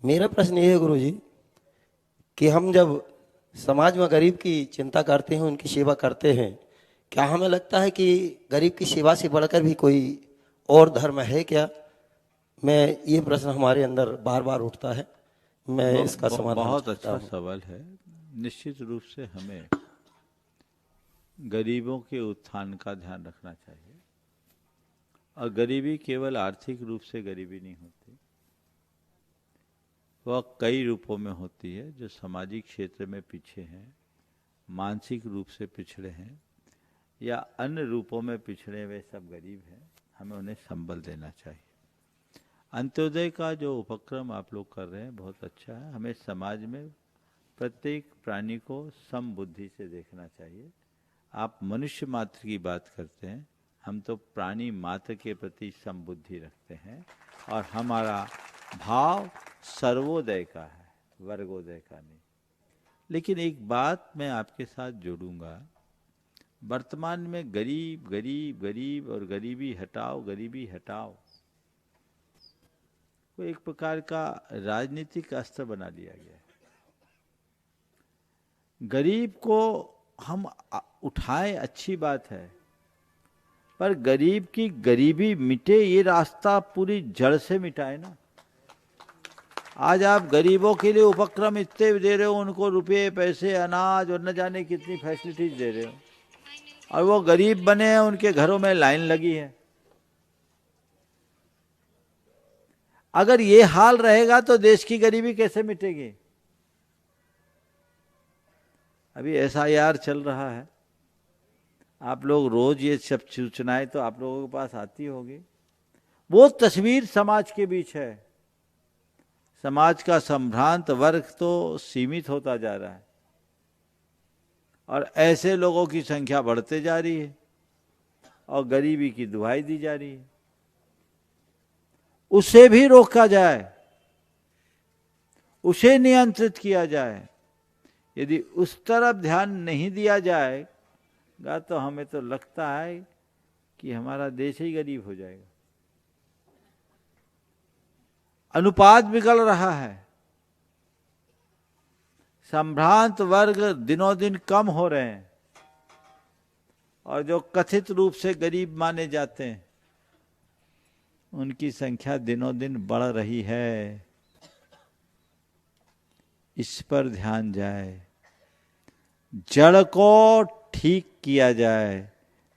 मेरा प्रश्न ये है गुरुजी कि हम जब समाज में गरीब की चिंता करते हैं, उनकी सेवा करते हैं, क्या हमें लगता है कि गरीब की सेवा से बढ़कर भी कोई और धर्म है क्या? मैं ये प्रश्न हमारे अंदर बार बार उठता है, मैं इसका समाधान बहुत अच्छा सवाल है। निश्चित रूप से हमें गरीबों के उत्थान का ध्यान रखना चाहिए और गरीबी केवल आर्थिक रूप से गरीबी नहीं होती, वह कई रूपों में होती है। जो सामाजिक क्षेत्र में पीछे हैं, मानसिक रूप से पिछड़े हैं या अन्य रूपों में पिछड़े हुए सब गरीब हैं, हमें उन्हें संबल देना चाहिए। अंत्योदय का जो उपक्रम आप लोग कर रहे हैं बहुत अच्छा है। हमें समाज में प्रत्येक प्राणी को समबुद्धि से देखना चाहिए। आप मनुष्य मात्र की बात करते हैं, हम तो प्राणी मात्र के प्रति समबुद्धि रखते हैं और हमारा भाव सर्वोदय का है, वर्गोदय का नहीं। लेकिन एक बात मैं आपके साथ जोड़ूंगा, वर्तमान में गरीब गरीब गरीब और गरीबी हटाओ गरीबी हटाओ को एक प्रकार का राजनीतिक अस्त्र बना लिया गया है। गरीब को हम उठाएं अच्छी बात है, पर गरीब की गरीबी मिटे ये रास्ता पूरी जड़ से मिटाए ना। आज आप गरीबों के लिए उपक्रम इतने दे रहे हो, उनको रुपए पैसे अनाज और न जाने कितनी फैसिलिटीज दे रहे हो, और वो गरीब बने हैं, उनके घरों में लाइन लगी है। अगर ये हाल रहेगा तो देश की गरीबी कैसे मिटेगी? अभी SIR चल रहा है, आप लोग रोज ये सब सूचनाएं तो आप लोगों के पास आती होगी। वो तस्वीर समाज के बीच है। समाज का संभ्रांत वर्ग तो सीमित होता जा रहा है और ऐसे लोगों की संख्या बढ़ते जा रही है और गरीबी की दुहाई दी जा रही है। उसे भी रोका जाए, उसे नियंत्रित किया जाए। यदि उस तरफ ध्यान नहीं दिया जाएगा तो हमें तो लगता है कि हमारा देश ही गरीब हो जाएगा। अनुपात बिगड़ रहा है, संभ्रांत वर्ग दिनों दिन कम हो रहे हैं और जो कथित रूप से गरीब माने जाते हैं उनकी संख्या दिनों दिन बढ़ रही है। इस पर ध्यान जाए, जड़ को ठीक किया जाए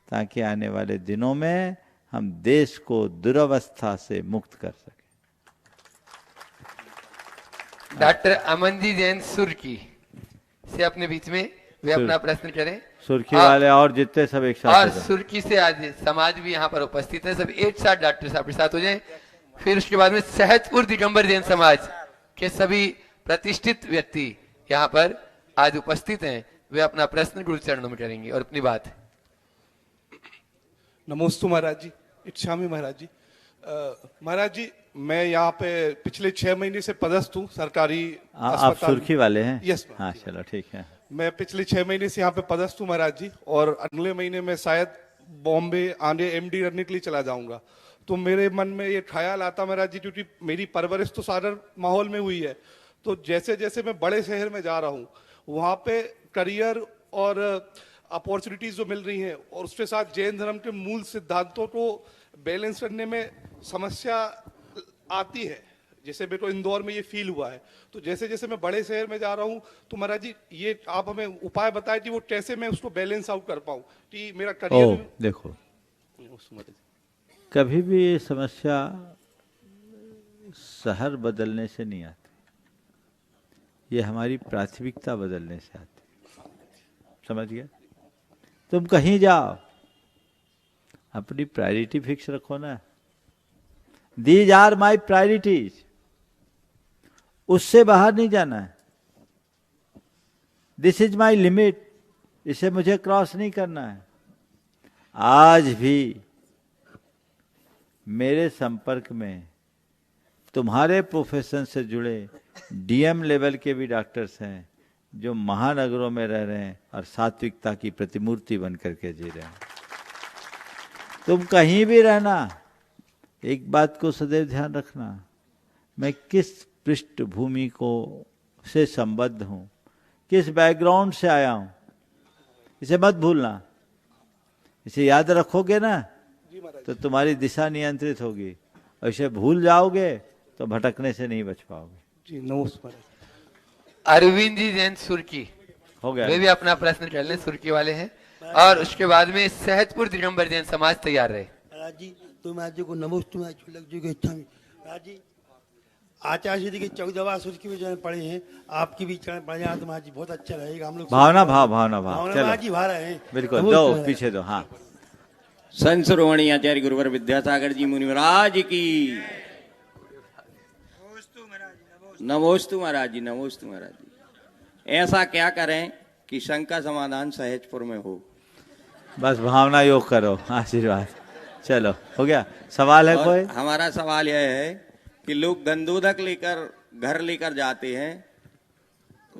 ताकि आने वाले दिनों में हम देश को दुरवस्था से मुक्त कर सकें। डॉक्टर अमन जी जैन सुर्की से अपने बीच में वे अपना प्रश्न करें। सुर्खी वाले और जितने सब एक साथ और सुर्खी से आज समाज भी यहाँ पर उपस्थित है, सब एक साथ डॉक्टर साहब के साथ हो जाएं। फिर उसके बाद में सहजपुर दिगंबर जैन समाज के सभी प्रतिष्ठित व्यक्ति यहाँ पर आज उपस्थित हैं, वे अपना प्रश्न गुरु चरणों में करेंगे और अपनी बात। नमोस्तु महाराज जी, इच्छामी महाराज जी। महाराज जी, मैं यहाँ पे पिछले 6 महीने से पदस्थ हूँ सरकारी अस्पताल। आप सुर्खी वाले हैं? यस। हाँ, चलो ठीक है। मैं पिछले 6 महीने से यहाँ पे पदस्थ हूँ महाराज जी, और अगले महीने में शायद बॉम्बे आने MD करने के लिए चला जाऊंगा। तो मेरे मन में ये ख्याल आता महाराज जी, क्योंकि मेरी परवरिश तो साधारण माहौल में हुई है, तो जैसे जैसे मैं बड़े शहर में जा रहा हूँ वहाँ पे करियर और अपॉर्चुनिटीज जो मिल रही हैं और उसके साथ जैन धर्म के मूल सिद्धांतों को बैलेंस करने में समस्या आती है। जैसे मेरे को इंदौर में ये फील हुआ है, तो जैसे जैसे मैं बड़े शहर में जा रहा हूँ तो महाराज जी ये आप हमें उपाय बताएं कि वो कैसे मैं उसको बैलेंस आउट कर पाऊँ कि मेरा करियर। देखो, कभी भी ये समस्या शहर बदलने से नहीं आती, ये हमारी प्राथमिकता बदलने से आती। समझ गया? तुम कहीं जाओ, अपनी प्रायोरिटी फिक्स रखो ना। दीज आर माई प्रायोरिटीज, उससे बाहर नहीं जाना है। दिस इज माई लिमिट, इसे मुझे क्रॉस नहीं करना है। आज भी मेरे संपर्क में तुम्हारे प्रोफेशन से जुड़े डीएम लेवल के भी डॉक्टर्स हैं जो महानगरों में रह रहे हैं और सात्विकता की प्रतिमूर्ति बन करके जी रहे हैं। तुम कहीं भी रहना, एक बात को सदैव ध्यान रखना, मैं किस पृष्ठभूमि को से संबद्ध हूँ, किस बैकग्राउंड से आया हूँ, इसे मत भूलना। इसे याद रखोगे ना तो तुम्हारी दिशा नियंत्रित होगी, और इसे भूल जाओगे तो भटकने से नहीं बच पाओगे। जी नमस्कार। अरविंद जी जैन सुर्की हो गया, वे भी अपना प्रश्न कर लें, सुर्की वाले हैं। और उसके बाद में सहजपुर दिगंबर जैन समाज तैयार रहे। महाराज जी तुम आज को नमोस्तु मैं छुल्लक जी को इच्छा में। महाराज जी आचार्य जी के 14वां सुर्की में जो पढ़े हैं, आपकी भी चरण पढ़े हैं तो महाराज जी बहुत अच्छा रहेगा। हम लोग भावना महाराज जी भा रहे हैं। बिल्कुल, दो पीछे दो। हाँ, संत शिरोमणि आचार्य गुरुवर विद्यासागर जी मुनि महाराज की नमोस्तु महाराज जी, नमोस्तु महाराज जी। ऐसा क्या करें कि शंका समाधान सहजपुर में हो? बस भावना योग करो, आशीर्वाद। चलो हो गया। सवाल है कोई? हमारा सवाल यह है कि लोग गंदोदक लेकर घर लेकर जाते हैं,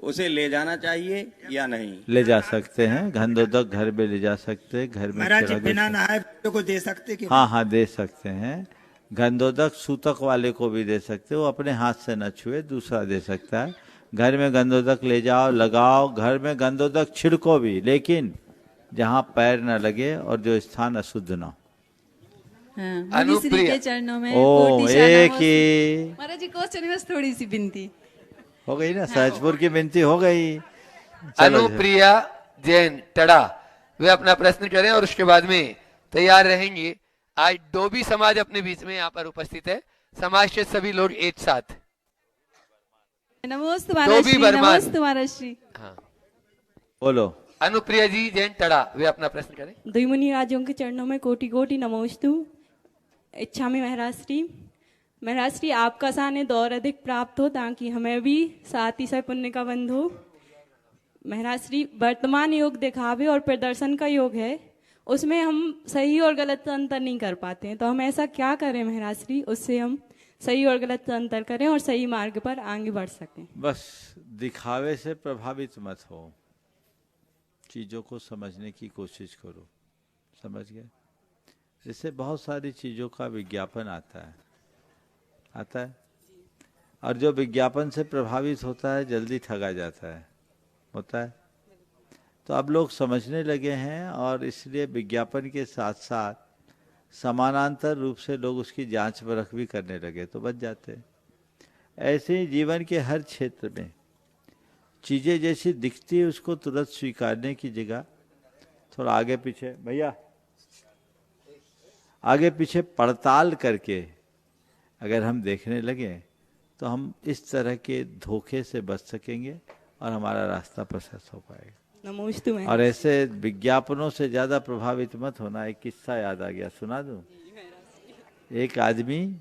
उसे ले जाना चाहिए या नहीं? ले जा सकते हैं, गंदोदक घर में ले जा सकते हैं। घर में महाराज जी बिना नहाए को दे सकते कि? हाँ, दे सकते हैं। गंदोदक सूतक वाले को भी दे सकते हो, अपने हाथ से न छुए, दूसरा दे सकता है। घर में गंदोदक ले जाओ, लगाओ, घर में गंदोदक छिड़को भी, लेकिन जहाँ पैर न लगे और जो स्थान अशुद्ध न हो। अनुप्रिया के चरणों में एक ही महाराज जी क्वेश्चन में थोड़ी सी विनती हो गई ना, सहजपुर की विनती हो गई। अनुप्रिया जैन टड़ा वे अपना प्रश्न करें और उसके बाद में तैयार रहेंगे। आज डोबी समाज अपने बीच में यहाँ पर उपस्थित है, समाज के सभी लोग एक साथ। नमोस्तु महाराज श्री, नमोस्तु महाराज श्री। हाँ बोलो। अनुप्रिया जी जैन टड़ा वे अपना प्रश्न करें। द्विमुनि राजों के चरणों में कोटि कोटि नमोस्तु। इच्छा में महाराज श्री, महाराज श्री आपका साने दौर अधिक प्राप्त हो ताकि हमें भी साथ ही पुण्य का बंध हो। महाराज श्री वर्तमान युग दिखावे और प्रदर्शन का युग है, उसमें हम सही और गलत अंतर नहीं कर पाते हैं, तो हम ऐसा क्या करें महाराज श्री उससे हम सही और गलत अंतर करें और सही मार्ग पर आगे बढ़ सकें? बस दिखावे से प्रभावित मत हो, चीजों को समझने की कोशिश करो। समझ गए? इससे बहुत सारी चीजों का विज्ञापन आता है, और जो विज्ञापन से प्रभावित होता है जल्दी ठगा जाता है, होता है। तो अब लोग समझने लगे हैं और इसलिए विज्ञापन के साथ साथ समानांतर रूप से लोग उसकी जांच परख भी करने लगे, तो बच जाते हैं। ऐसे ही जीवन के हर क्षेत्र में चीजें जैसी दिखती है उसको तुरंत स्वीकारने की जगह थोड़ा आगे पीछे, भैया आगे पीछे पड़ताल करके अगर हम देखने लगे तो हम इस तरह के धोखे से बच सकेंगे और हमारा रास्ता प्रशस्त हो पाएगा। नमोस्तु। और ऐसे विज्ञापनों से ज्यादा प्रभावित मत होना। एक किस्सा याद आ गया, सुना दूं? एक आदमी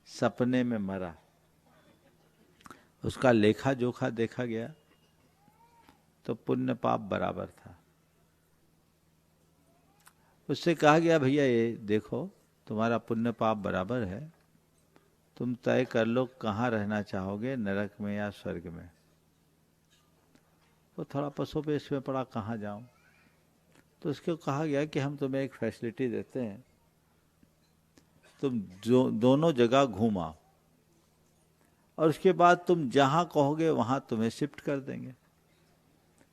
सपने में मरा, उसका लेखा जोखा देखा गया तो पुण्य पाप बराबर था। उससे कहा गया भैया ये देखो तुम्हारा पुण्य पाप बराबर है, तुम तय कर लो कहाँ रहना चाहोगे, नरक में या स्वर्ग में। वो थोड़ा पसोपेश में पड़ा कहाँ जाऊं, तो उसको कहा गया कि हम तुम्हें एक फैसिलिटी देते हैं, तुम दोनों जगह घूमा और उसके बाद तुम जहां कहोगे वहां तुम्हें शिफ्ट कर देंगे।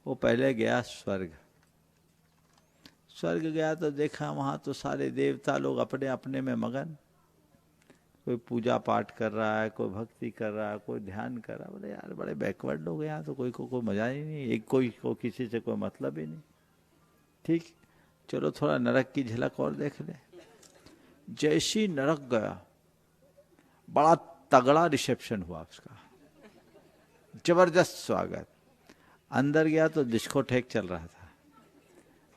वो पहले गया स्वर्ग, स्वर्ग गया तो देखा वहाँ तो सारे देवता लोग अपने अपने में मगन, कोई पूजा पाठ कर रहा है, कोई भक्ति कर रहा है, कोई ध्यान कर रहा है। बोले यार बड़े बैकवर्ड लोग यहाँ तो, कोई को कोई मजा ही नहीं, एक कोई को किसी से कोई मतलब ही नहीं। ठीक, चलो थोड़ा नरक की झलक और देख ले। जैसी नरक गया, बड़ा तगड़ा रिसेप्शन हुआ उसका, जबरदस्त स्वागत। अंदर गया तो डिस्कोटेक चल रहा था,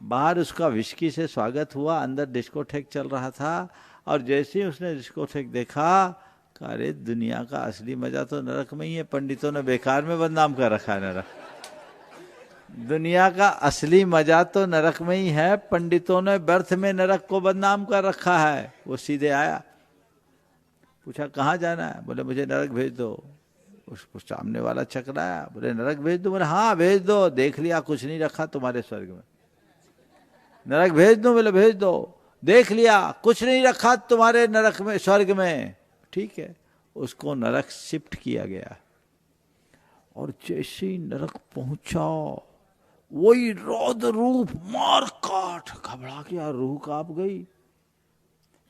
बाहर उसका विस्की से स्वागत हुआ, अंदर डिस्कोटेक चल रहा था। और जैसे ही उसने डिस्कोटेक देखा, अरे दुनिया का असली मजा तो नरक में ही है, पंडितों ने बेकार में बदनाम कर रखा है नरक। दुनिया का असली मजा तो नरक में ही है, पंडितों ने व्यर्थ में नरक को बदनाम कर रखा है। वो सीधे आया, पूछा कहाँ जाना है? बोले मुझे नरक भेज दो। उसको सामने वाला चकराया, बोले नरक भेज दो? बोले हाँ भेज दो, देख लिया कुछ नहीं रखा तुम्हारे स्वर्ग में। नरक भेज दो? बोले भेज दो, देख लिया कुछ नहीं रखा तुम्हारे नरक में, स्वर्ग में। ठीक है, उसको नरक शिफ्ट किया गया। और जैसे ही नरक पहुंचा, वही रौद्र रूप, मार काट, घबरा गया, रूह कांप गई।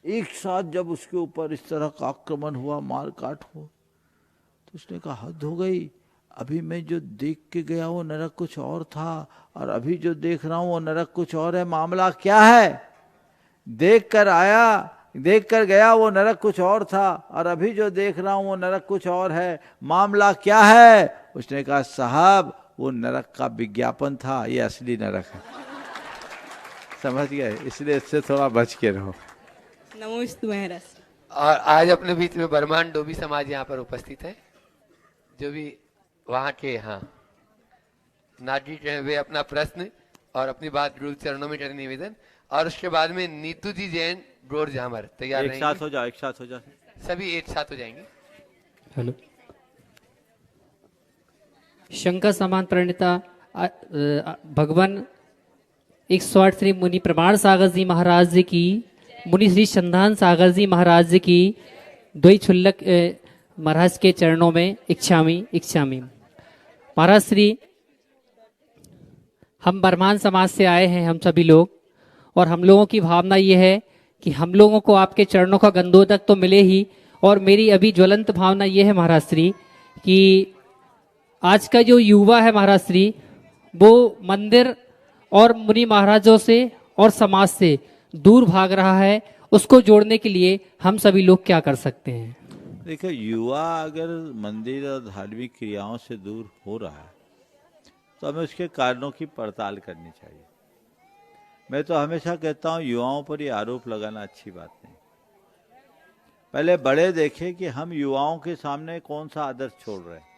एक साथ जब उसके ऊपर इस तरह का आक्रमण हुआ, मार काट हो, तो उसने कहा हद हो गई, अभी मैं जो देख के गया वो नरक कुछ और था, और अभी जो देख रहा हूं वो नरक कुछ और है। मामला क्या है? देख कर आया, देख कर गया वो नरक कुछ और था, और अभी जो देख रहा हूं वो नरक कुछ और है। मामला क्या है? उसने कहा साहब वो नरक का विज्ञापन था, ये असली नरक है। समझ गए? इसलिए इससे थोड़ा बच के रहो। नमोस्तु महाराज। और आज अपने बीच में बर्मान डोबी समाज यहाँ पर उपस्थित है, जो भी वहाँ के नागरिक हैं, वे अपना प्रश्न और अपनी बात गुरु चरणों में करें निवेदन। और उसके बाद में नीतू जी जैन गोर झामर तैयार एक साथ हो जाओ, एक साथ हो जाओ, सभी एक साथ हो जाएंगे। हेलो, शंकर समान प्रणीता भगवान 108 श्री मुनि प्रमाण सागर जी महाराज जी की, मुनि श्री संधान सागर जी महाराज जी की द्वै छुल्लक महाराज के चरणों में इच्छामी इच्छामी। महाराज श्री, हम बर्मान समाज से आए हैं हम सभी लोग, और हम लोगों की भावना ये है कि हम लोगों को आपके चरणों का गंधोदक तो मिले ही, और मेरी अभी ज्वलंत भावना ये है महाराज श्री कि आज का जो युवा है महाराज श्री, वो मंदिर और मुनि महाराजों से और समाज से दूर भाग रहा है। उसको जोड़ने के लिए हम सभी लोग क्या कर सकते हैं? देखो, युवा अगर मंदिर और धार्मिक क्रियाओं से दूर हो रहा है तो हमें उसके कारणों की पड़ताल करनी चाहिए। मैं तो हमेशा कहता हूँ युवाओं पर ये आरोप लगाना अच्छी बात नहीं। पहले बड़े देखें कि हम युवाओं के सामने कौन सा आदर्श छोड़ रहे हैं।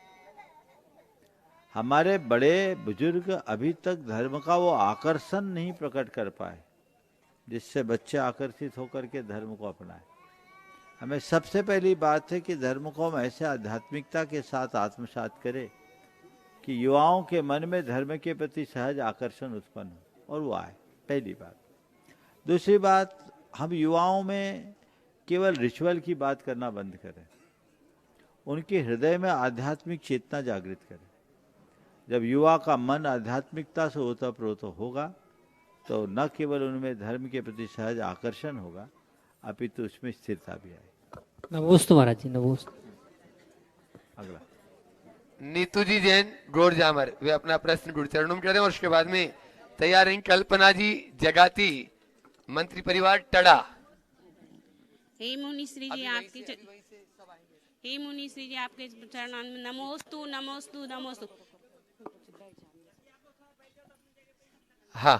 हमारे बड़े बुजुर्ग अभी तक धर्म का वो आकर्षण नहीं प्रकट कर पाए जिससे बच्चे आकर्षित होकर के धर्म को अपनाएं। हमें सबसे पहली बात है कि धर्म को हम ऐसे आध्यात्मिकता के साथ आत्मसात करें कि युवाओं के मन में धर्म के प्रति सहज आकर्षण उत्पन्न हो और वो आए, पहली बात। दूसरी बात, हम युवाओं में केवल रिचुअल की बात करना बंद करें, उनके हृदय में आध्यात्मिक चेतना जागृत करें। जब युवा का मन आध्यात्मिकता से ओतप्रोत होगा तो न केवल उनमें धर्म के प्रति सहज आकर्षण होगा, अपितु उसमें स्थिरता भी आएगी। नमोस्तु महाराज जी, नमोस्तु। अगला नीतू जी जैन गोर जामर, वे अपना प्रश्न गुरु चरणों में करें। और उसके बाद में तैयार हैं कल्पना जी जगाती, मंत्री परिवार टड़ा। हे मुनि श्री जी आपके हे मुनि श्री जी आपके चरणों में नमोस्तु नमोस्तु नमोस्तु। हाँ,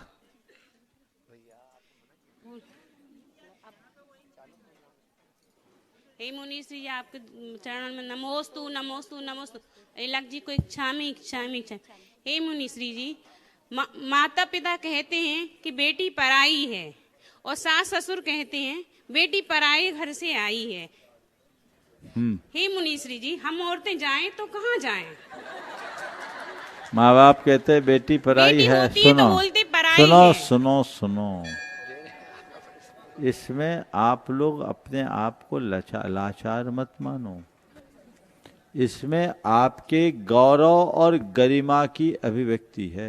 हे मुनि श्री जी आपके चरणों में नमोस्तु नमोस्तु नमोस्तु। इलाक जी को इच्छामी इच्छामी इच्छा। हे मुनि श्री जी, माता पिता कहते हैं कि बेटी पराई है, और सास ससुर कहते हैं बेटी पराए घर से आई है। हे मुनि श्री जी, हम औरतें जाएं तो कहाँ जाएं? माँ बाप कहते हैं बेटी पराई है। सुनो सुनो सुनो सुनो, इसमें आप लोग अपने आप को लाचार मत मानो। इसमें आपके गौरव और गरिमा की अभिव्यक्ति है।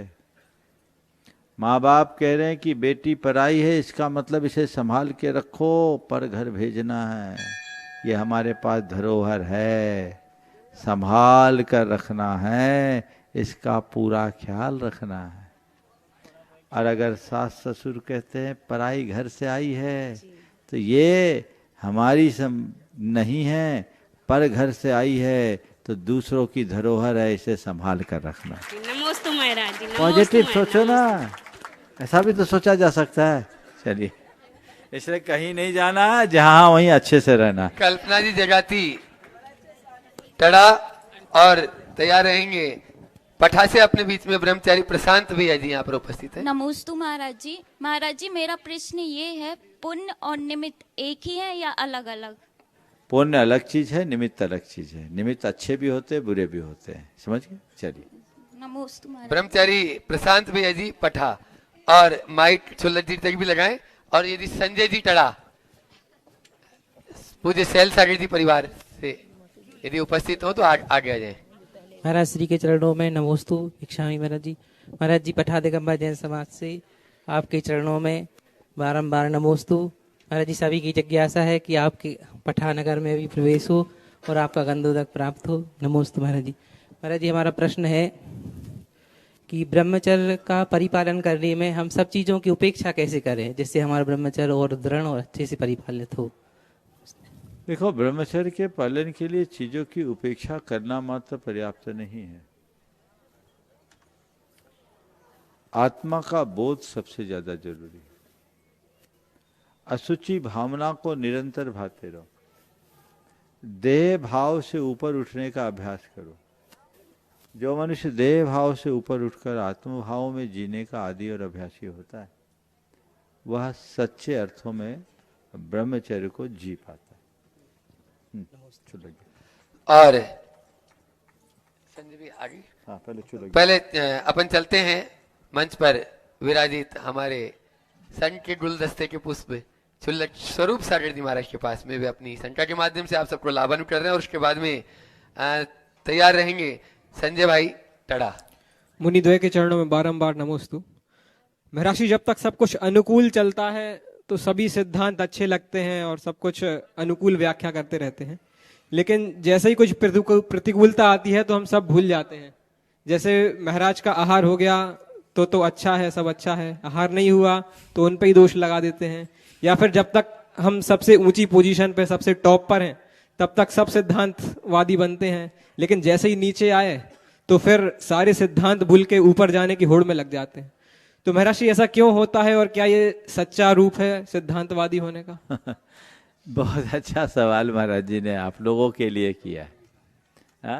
माँ बाप कह रहे हैं कि बेटी पराई है, इसका मतलब इसे संभाल के रखो, पर घर भेजना है, ये हमारे पास धरोहर है, संभाल कर रखना है, इसका पूरा ख्याल रखना है। और अगर सास ससुर कहते हैं पराई घर से आई है, तो ये हमारी नहीं है, पर घर से आई है, तो दूसरों की धरोहर है, इसे संभाल कर रखना। नमोस्तु महाराज जी, नमोस्तु पॉजिटिव महाराज, सोचो ना, ऐसा भी तो सोचा जा सकता है। चलिए, इसलिए कहीं नहीं जाना, जहां वहीं अच्छे से रहना। कल्पना जी जगाती टड़ा और तैयार रहेंगे। पठा से अपने बीच में ब्रह्मचारी प्रशांत भैया जी यहाँ पर उपस्थित है। नमोस्तु महाराज जी। महाराज जी, मेरा प्रश्न ये है, पुण्य और निमित्त एक ही है या अलग अलग? पुण्य अलग चीज है, निमित्त अलग चीज है। निमित्त अच्छे भी होते हैं, बुरे भी होते हैं, समझ गए। चलिए, नमोस्तु महाराज। ब्रह्मचारी प्रशांत भैया जी पठा और माइक छुल्लक जी तक भी लगाएं। और यदि संजय जी टड़ा पूज्य शैल सागर जी परिवार से यदि उपस्थित हो तो आगे आ जाए। महाराज श्री के चरणों में नमोस्तु इच्छामी महाराज जी। महाराज जी, पठा दिगंबर जैन समाज से आपके चरणों में बारंबार नमोस्तु। महाराज जी, सभी की जिज्ञासा है कि आपके पठा नगर में भी प्रवेश हो और आपका गंधोदक प्राप्त हो। नमोस्तु महाराज जी। महाराज जी, हमारा प्रश्न है कि ब्रह्मचर्य का परिपालन करने में हम सब चीज़ों की उपेक्षा कैसे करें, जिससे हमारा ब्रह्मचर्य और दृढ़ और अच्छे से परिपालित हो। देखो, ब्रह्मचर्य के पालन के लिए चीजों की उपेक्षा करना मात्र पर्याप्त नहीं है। आत्मा का बोध सबसे ज्यादा जरूरी है। असुचि भावना को निरंतर भाते रहो। देह भाव से ऊपर उठने का अभ्यास करो। जो मनुष्य देह भाव से ऊपर उठकर आत्म भाव में जीने का आदी और अभ्यासी होता है, वह सच्चे अर्थों में ब्रह्मचर्य को जी पाता है। और संजय भी आगे। हाँ, पहले अपन चलते हैं मंच पर विराजित हमारे संघ के गुलदस्ते के पुष्प छुल्लक स्वरूप सागर जी महाराज के पास में वे अपनी संख्या के माध्यम से आप सबको लाभान्वित कर रहे हैं। और उसके बाद में तैयार रहेंगे संजय भाई टड़ा। मुनिद्वय के चरणों में बारंबार नमोस्तु। महर्षि, जब तक सब कुछ अनुकूल चलता है तो सभी सिद्धांत अच्छे लगते हैं और सब कुछ अनुकूल व्याख्या करते रहते हैं, लेकिन जैसे ही कुछ प्रतिकूलता आती है तो हम सब भूल जाते हैं। जैसे महाराज का आहार हो गया तो अच्छा है, सब अच्छा है, आहार नहीं हुआ तो उन पे ही दोष लगा देते हैं। या फिर जब तक हम सबसे ऊंची पोजीशन पे, सबसे टॉप पर हैं, तब तक सब सिद्धांतवादी बनते हैं, लेकिन जैसे ही नीचे आए तो फिर सारे सिद्धांत भूल के ऊपर जाने की होड़ में लग जाते हैं। तो महर्षि, ऐसा क्यों होता है और क्या ये सच्चा रूप है सिद्धांतवादी होने का? बहुत अच्छा सवाल महाराज जी ने आप लोगों के लिए किया है।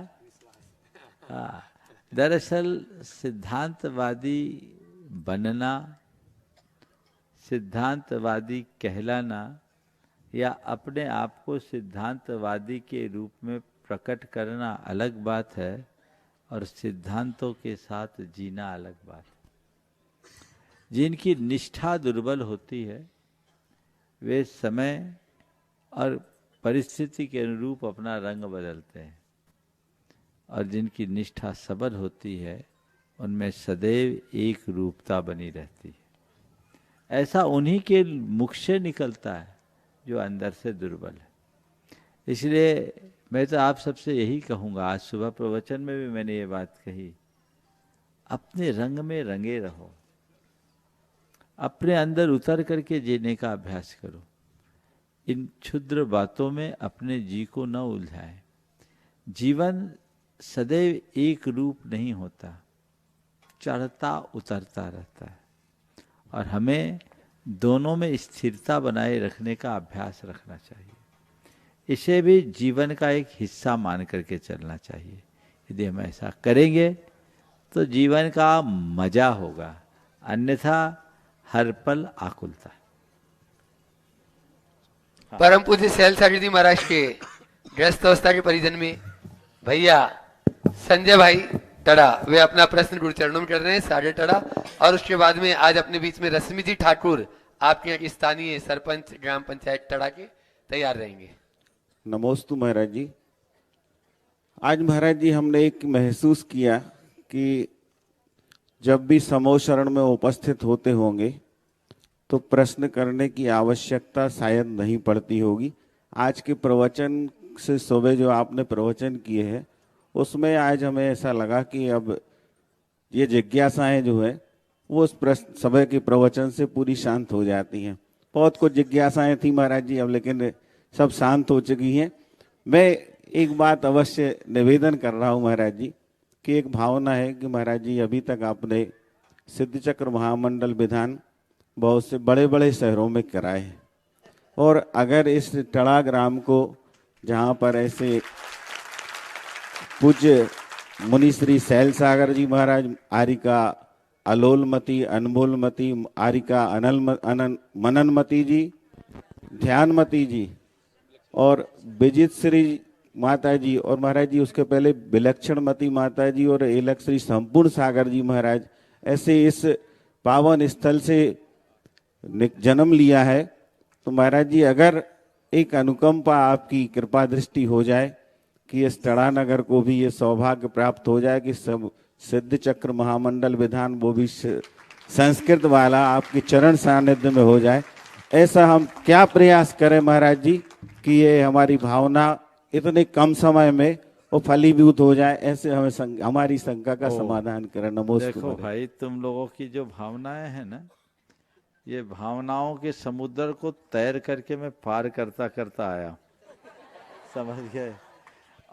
दरअसल सिद्धांतवादी बनना, सिद्धांतवादी कहलाना या अपने आप को सिद्धांतवादी के रूप में प्रकट करना अलग बात है, और सिद्धांतों के साथ जीना अलग बात है। जिनकी निष्ठा दुर्बल होती है वे समय और परिस्थिति के अनुरूप अपना रंग बदलते हैं, और जिनकी निष्ठा सबल होती है उनमें सदैव एक रूपता बनी रहती है। ऐसा उन्हीं के मुख से निकलता है जो अंदर से दुर्बल है। इसलिए मैं तो आप सबसे यही कहूँगा, आज सुबह प्रवचन में भी मैंने ये बात कही, अपने रंग में रंगे रहो, अपने अंदर उतर करके जीने का अभ्यास करो। इन क्षुद्र बातों में अपने जी को न उलझाए। जीवन सदैव एक रूप नहीं होता, चढ़ता उतरता रहता है, और हमें दोनों में स्थिरता बनाए रखने का अभ्यास रखना चाहिए। इसे भी जीवन का एक हिस्सा मान करके चलना चाहिए। यदि हम ऐसा करेंगे तो जीवन का मजा होगा, अन्यथा हर पल आकुलता। परम पूज्य शैल सागर जी महाराज के ग्रस्त अवस्था के परिजन में भैया संजय भाई टड़ा, वे अपना प्रश्न गुरु चरणों में कर रहे हैं, सागर टड़ा। और उसके बाद में आज अपने बीच में रश्मि जी ठाकुर, आपके यहाँ की स्थानीय सरपंच ग्राम पंचायत टड़ा के, तैयार रहेंगे। नमोस्तु महाराज जी। आज महाराज जी हमने एक महसूस किया कि जब भी समूह शरण में उपस्थित होते होंगे तो प्रश्न करने की आवश्यकता शायद नहीं पड़ती होगी। आज के प्रवचन से सुबह जो आपने प्रवचन किए हैं उसमें आज हमें ऐसा लगा कि अब ये जिज्ञासाएं जो है वो उस प्रश्न सुबह के प्रवचन से पूरी शांत हो जाती हैं। बहुत कुछ जिज्ञासाएं थी महाराज जी, अब लेकिन सब शांत हो चुकी हैं। मैं एक बात अवश्य निवेदन कर रहा हूँ महाराज जी कि एक भावना है कि महाराज जी अभी तक आपने सिद्ध चक्र महामंडल विधान बहुत से बड़े बड़े शहरों में कराए हैं, और अगर इस टड़ा ग्राम को जहाँ पर ऐसे पूज्य मुनि श्री शैल सागर जी महाराज, आरिका अलोलमती, अनमोलमती, आरिका मननमती जी, ध्यानमती जी और विजित श्री माता जी, और महाराज जी उसके पहले विलक्षणमती माता जी और एलक श्री संपूर्ण सागर जी महाराज, ऐसे इस पावन स्थल से जन्म लिया है। तो महाराज जी अगर एक अनुकंपा आपकी कृपा दृष्टि हो जाए कि इस टड़ा नगर को भी ये सौभाग्य प्राप्त हो जाए कि सब सिद्ध चक्र महामंडल विधान वो भी संस्कृत वाला आपके चरण सानिध्य में हो जाए, ऐसा हम क्या प्रयास करें महाराज जी कि ये हमारी भावना इतने कम समय में वो फलीभूत हो जाए, ऐसे हमें हमारी शंका का समाधान करें। नमस्ते। देखो भाई, तुम लोगों की जो भावनाएं हैं ना, ये भावनाओं के समुद्र को तैर करके मैं पार करता करता आया, समझ गए।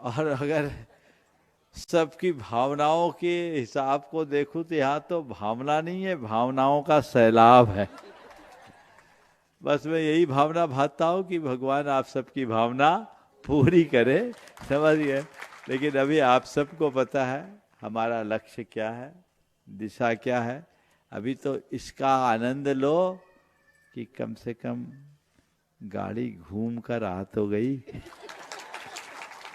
और अगर सबकी भावनाओं के हिसाब को देखूं तो यहाँ तो भावना नहीं है, भावनाओं का सैलाब है। बस मैं यही भावना भाता हूँ कि भगवान आप सबकी भावना पूरी करे, समझ गए। लेकिन अभी आप सबको पता है हमारा लक्ष्य क्या है, दिशा क्या है। अभी तो इसका आनंद लो कि कम से कम गाड़ी घूम कर आ तो गई,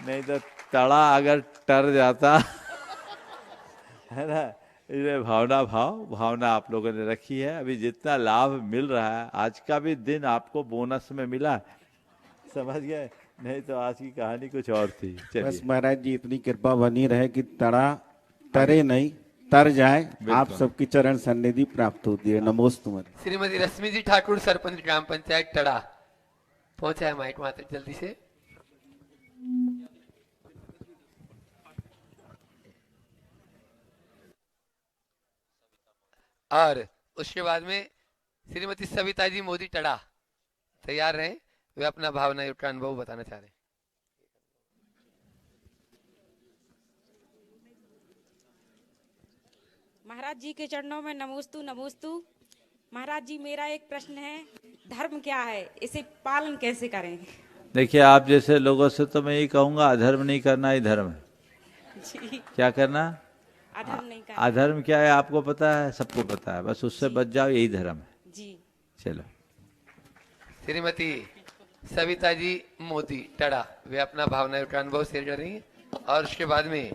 नहीं तो तड़ा अगर टर जाता है ना। इसलिए भावना आप लोगों ने रखी है। अभी जितना लाभ मिल रहा है, आज का भी दिन आपको बोनस में मिला, समझ गए, नहीं तो आज की कहानी कुछ और थी। बस महाराज जी इतनी कृपा बनी रहे कि तड़ा तरे नहीं तर जाए, आप सबकी चरण सन्निधि प्राप्त होती है। नमोस्तुते। श्रीमती रश्मि जी ठाकुर, सरपंच ग्राम पंचायत टड़ा, पहुंचा है माइक मात्र जल्दी से। और उसके बाद में श्रीमती सविता जी मोदी टड़ा तैयार रहे, वे अपना भावना युक्त अनुभव बताना चाह रहे हैं। महाराज जी के चरणों में नमोस्तु नमोस्तु। महाराज जी मेरा एक प्रश्न है, धर्म क्या है, इसे पालन कैसे करें? देखिए, आप जैसे लोगों से तो मैं यही कहूँगा, अधर्म नहीं करना ही धर्म है। जी। क्या करना? अधर्म नहीं करना। अधर्म क्या है आपको पता है, सबको पता है, बस उससे बच जाओ, यही धर्म है। जी। चलो। श्रीमती सविता जी मोदी टड़ा, वे अपना भावना युक्त अनुभव शेयर कर रही हैं। और उसके बाद में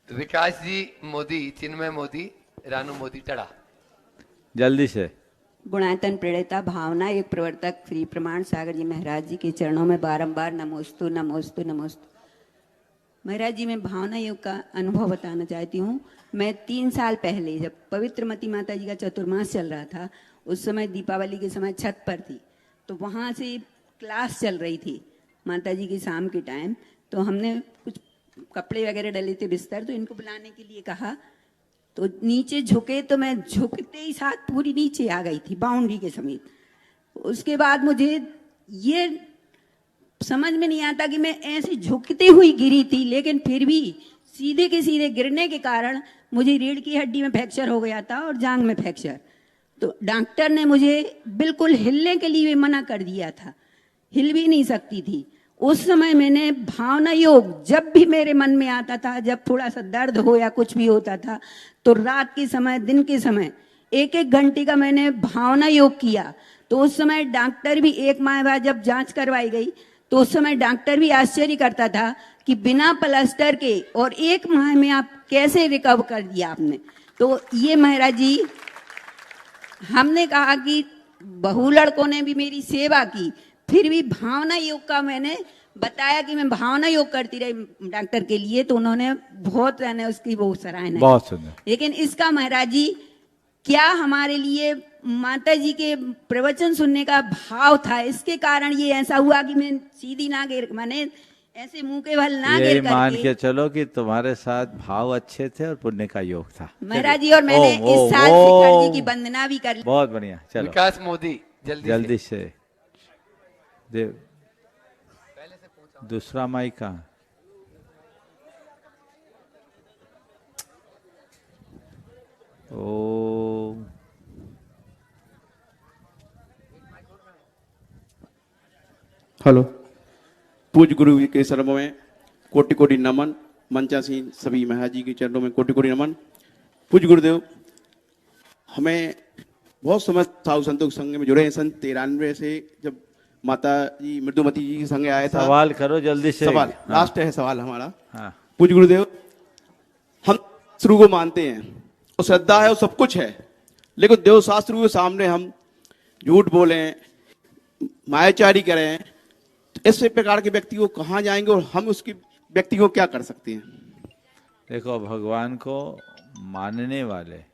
विकास जी मोदी, चिन्मय मोदी, रानू मोदी टड़ा, जल्दी से। गुणायतन प्रणेता भावना एक प्रवर्तक श्री प्रमाण सागर जी महाराज जी के चरणों में बारंबार नमोस्तु नमोस्तु नमोस्तु। महाराज जी, मैं भावना योग का अनुभव बताना चाहती हूँ। मैं 3 साल पहले जब पवित्रमती माता जी का चतुर्मास चल रहा था, उस समय दीपावली के समय छत पर थी, तो वहाँ से क्लास चल रही थी माता जी की शाम के टाइम। तो हमने कुछ कपड़े वगैरह डले थे बिस्तर, तो इनको बुलाने के लिए कहा, तो नीचे झुके, तो मैं झुकते ही साथ पूरी नीचे आ गई थी बाउंड्री के समीप। उसके बाद मुझे ये समझ में नहीं आता कि मैं ऐसे झुकती हुई गिरी थी, लेकिन फिर भी सीधे के सीधे गिरने के कारण मुझे रीढ़ की हड्डी में फ्रैक्चर हो गया था और जांघ में फ्रैक्चर। तो डॉक्टर ने मुझे बिल्कुल हिलने के लिए मना कर दिया था, हिल भी नहीं सकती थी। उस समय मैंने भावना योग जब भी मेरे मन में आता था, जब थोड़ा सा दर्द हो या कुछ भी होता था, तो रात के समय, दिन के समय 1-1 घंटे का मैंने भावना योग किया। तो उस समय डॉक्टर भी, एक माह बाद जब जांच करवाई गई, तो उस समय डॉक्टर भी आश्चर्य करता था कि बिना प्लास्टर के और 1 माह में आप कैसे रिकवर कर दिया आपने। तो ये महाराज जी, हमने कहा कि बहु लड़कों ने भी मेरी सेवा की, फिर भी भावना योग का मैंने बताया कि मैं भावना योग करती रही डॉक्टर के लिए, तो उन्होंने बहुत यानी उसकी वो सराहना की। बहुत सुंदर। लेकिन इसका महाराज जी क्या हमारे लिए माता जी के प्रवचन सुनने का भाव था, इसके कारण ये ऐसा हुआ कि मैं सीधी ना गिर, माने ऐसे मुंह के बल ना यही गिर मान करके के चलो कि तुम्हारे साथ भाव अच्छे थे और पुण्य का योग था। महाराज जी, और मैंने इस साल शिखर जी की वंदना भी कर ली। बहुत बढ़िया। चलो विकास मोदी जल्दी से देव दूसरा माइक कहाँ? ओ हेलो। पूज्य गुरु जी के चरणों में कोटि कोटि नमन। मंचासीन सभी महाराज जी के चरणों में कोटि कोटि नमन। पूज्य गुरुदेव, हमें बहुत समय साधु संतों के संग में जुड़े हैं। सन 93 से जब माता जी मृदुमती जी के संग आया था। सवाल करो जल्दी से। सवाल हाँ। लास्ट है सवाल हमारा। हाँ। पूज्य गुरुदेव, हम शास्त्र को मानते हैं और श्रद्धा है और सब कुछ है, लेकिन देव शास्त्र के सामने हम झूठ बोले, मायाचारी करें, तो इस प्रकार के व्यक्ति को कहाँ जाएंगे और हम उसकी व्यक्ति को क्या कर सकते हैं? देखो, भगवान को मानने वाले,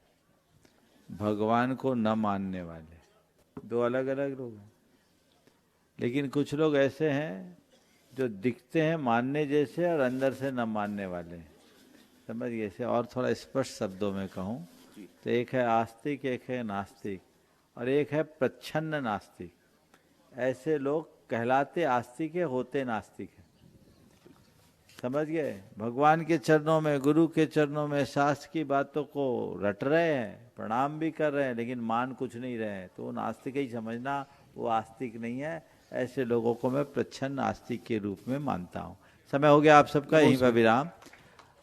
भगवान को न मानने वाले दो अलग अलग लोग हैं। लेकिन कुछ लोग ऐसे हैं जो दिखते हैं मानने जैसे और अंदर से न मानने वाले, समझ गए से। और थोड़ा स्पष्ट शब्दों में कहूँ तो एक है आस्तिक, एक है नास्तिक, और एक है प्रच्छन्न नास्तिक। ऐसे लोग कहलाते आस्तिक है, होते नास्तिक है, समझ गए। भगवान के चरणों में, गुरु के चरणों में शास्त्र की बातों को रट रहे हैं, प्रणाम भी कर रहे हैं, लेकिन मान कुछ नहीं रहे हैं, तो वो नास्तिक ही समझना, वो आस्तिक नहीं है। ऐसे लोगों को मैं प्रच्छन्न आस्तिक के रूप में मानता हूँ। समय हो गया आप सबका, यहीं पर विराम।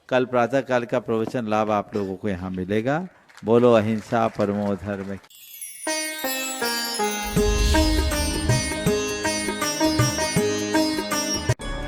कल प्रातः काल का प्रवचन लाभ आप लोगों को यहाँ मिलेगा। बोलो अहिंसा परमो धर्म।